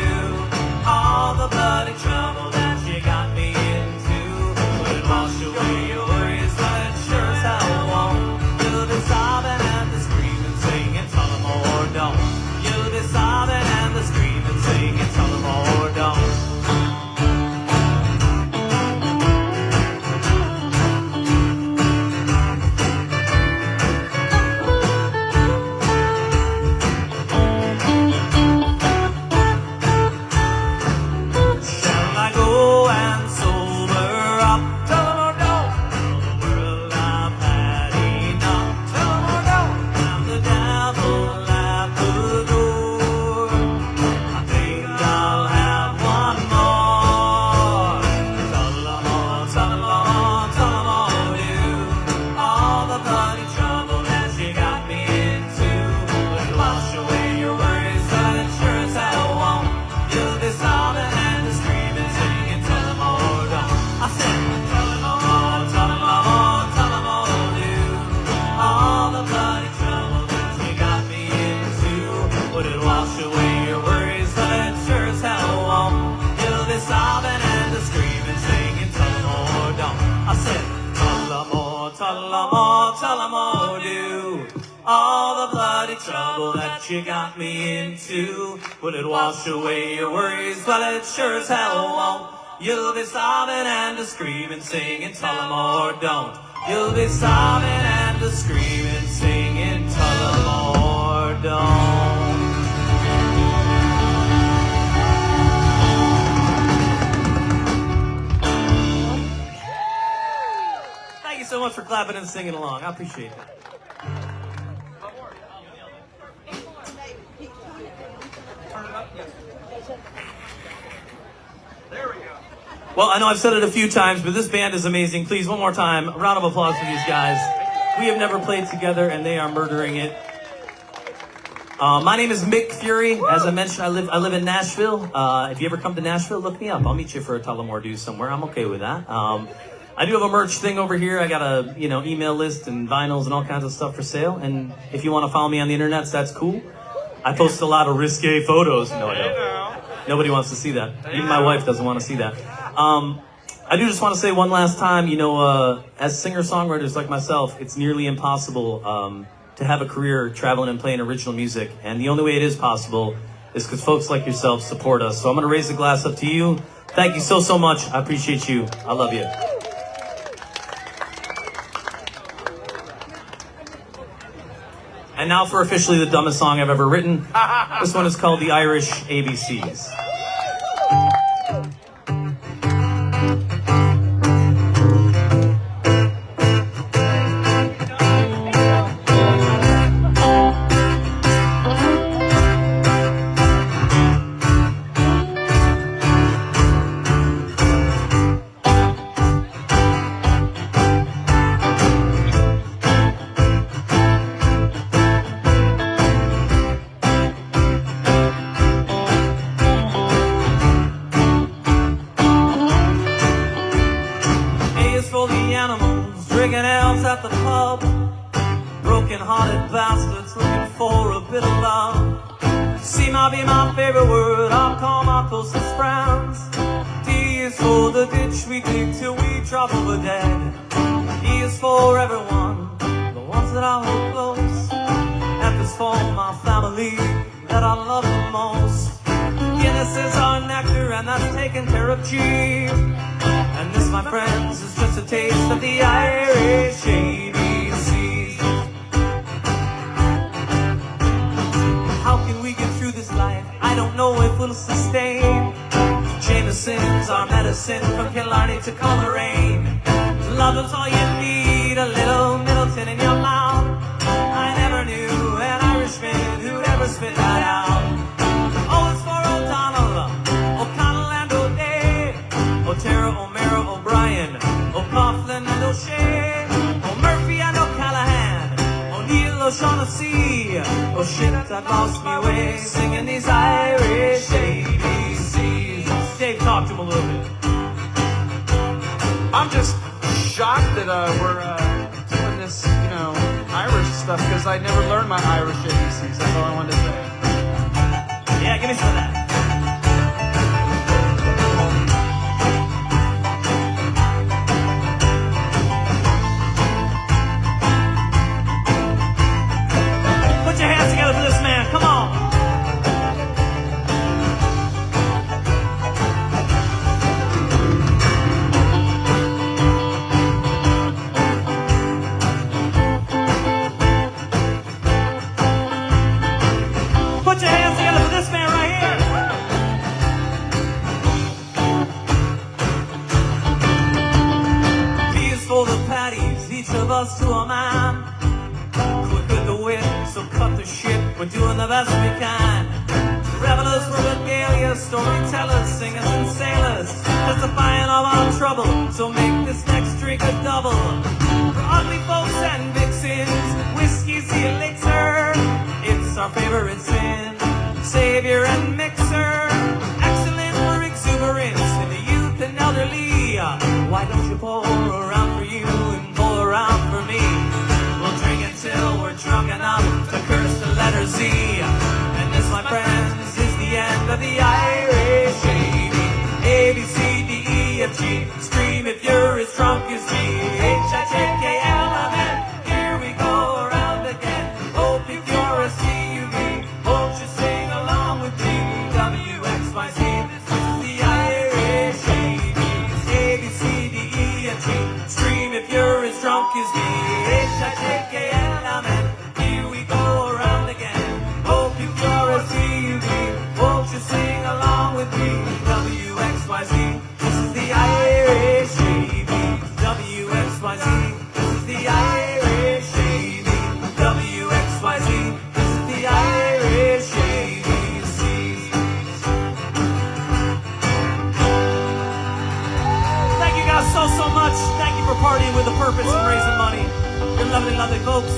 all the bloody trouble that you got me into. Would it wash away your worries, but it sure as hell won't. You'll be sobbing and the screaming, singing Tullamore, don't. You'll be sobbing and the screaming, singing Tullamore, don't. Tullamore, do all the bloody trouble that you got me into. Will it wash away your worries? Well, it sure as hell won't. You'll be sobbing and a screaming, singing Tullamore, don't. You'll be sobbing and a screaming, singing Tullamore, don't. Thank you so much for clapping and singing along. I appreciate that. There we go. Well, I know I've said it a few times, but this band is amazing. Please, one more time, a round of applause for these guys. We have never played together, and they are murdering it. My name is Mick Fury. As I mentioned, I live in Nashville. If you ever come to Nashville, look me up. I'll meet you for a Tullamore do somewhere. I'm okay with that. I do have a merch thing over here. I got a email list and vinyls and all kinds of stuff for sale. And if you want to follow me on the internet, that's cool. I post a lot of risque photos. No, I don't. Nobody wants to see that. Even my wife doesn't want to see that. I do just want to say one last time, as singer-songwriters like myself, it's nearly impossible to have a career traveling and playing original music. And the only way it is possible is because folks like yourself support us. So I'm going to raise the glass up to you. Thank you so, so much. I appreciate you. I love you. And now for officially the dumbest song I've ever written. This one is called The Irish ABCs. Drinking ales at the pub, broken-hearted bastards looking for a bit of love. C might be my favorite word, I'll call my closest friends. D is for the ditch we dig till we drop over dead. E is for everyone, the ones that I hold close. F is for my family that I love the most. Guinness is our nectar and that's taken care of G. And this, my friends, is just a taste of the Irish ABC. How can we get through this life? I don't know if we'll sustain. Jameson's our medicine from Killarney to Coleraine. Love is all you need, a little Middleton in your mouth. I never knew an Irishman who'd ever spit that out. Oh, it's for O'Donnell, O'Connell and O'Day, O'Terra, O'Mara, O'Brien, O'Coughlin and O'Shea, O'Murphy and O'Callahan, O'Neill, O'Shaughnessy. Oh shit, I've lost me way singing these Irish ABCs. talk to him a little bit. I'm just shocked that we're doing this, you know, Irish stuff because I never learned my Irish ABCs. That's all I wanted to say. Yeah, give me some of that. Put your hands together for this man. Come on. Put your hands together for this man right here. Peas for the patties, each of us to a man. Quick with the wit, so cut the shit. We're doing the best we can. Revelers for regalia, storytellers, singers and sailors, testifying of our trouble. So make this next drink a double. For ugly folks and vixens, whiskey's the elixir. It's our favorite sin, savior and mixer. Excellent for exuberance in the youth and elderly. Why don't you pour around for you and pour around for me? We'll drink until we're drunk enough to curse the letter Z. And this, my friends, is the end of the Irish AB. A, B, C, D, E, F, G. Scream if you're as drunk as me. H, I, J, K, L, M, N. Here we go around again. Hope if you're a C-U-V, won't you sing along with me? W, X, Y, Z. This is the Irish AB. A, B, C, D, E, F, G. Scream if you're as drunk as me. H, I, J, K, L, M, N. Here we go around again. Hope if you're a C-U-V, won't you sing along with me? W, X, Y, Z. This is the Irish AB. W, X, Y, Z. This is the Irish AB. W, X, Y, Z. This is the Irish ABC. Thank you guys so much. Thank you for partying with a purpose and raising money. You're lovely, lovely folks.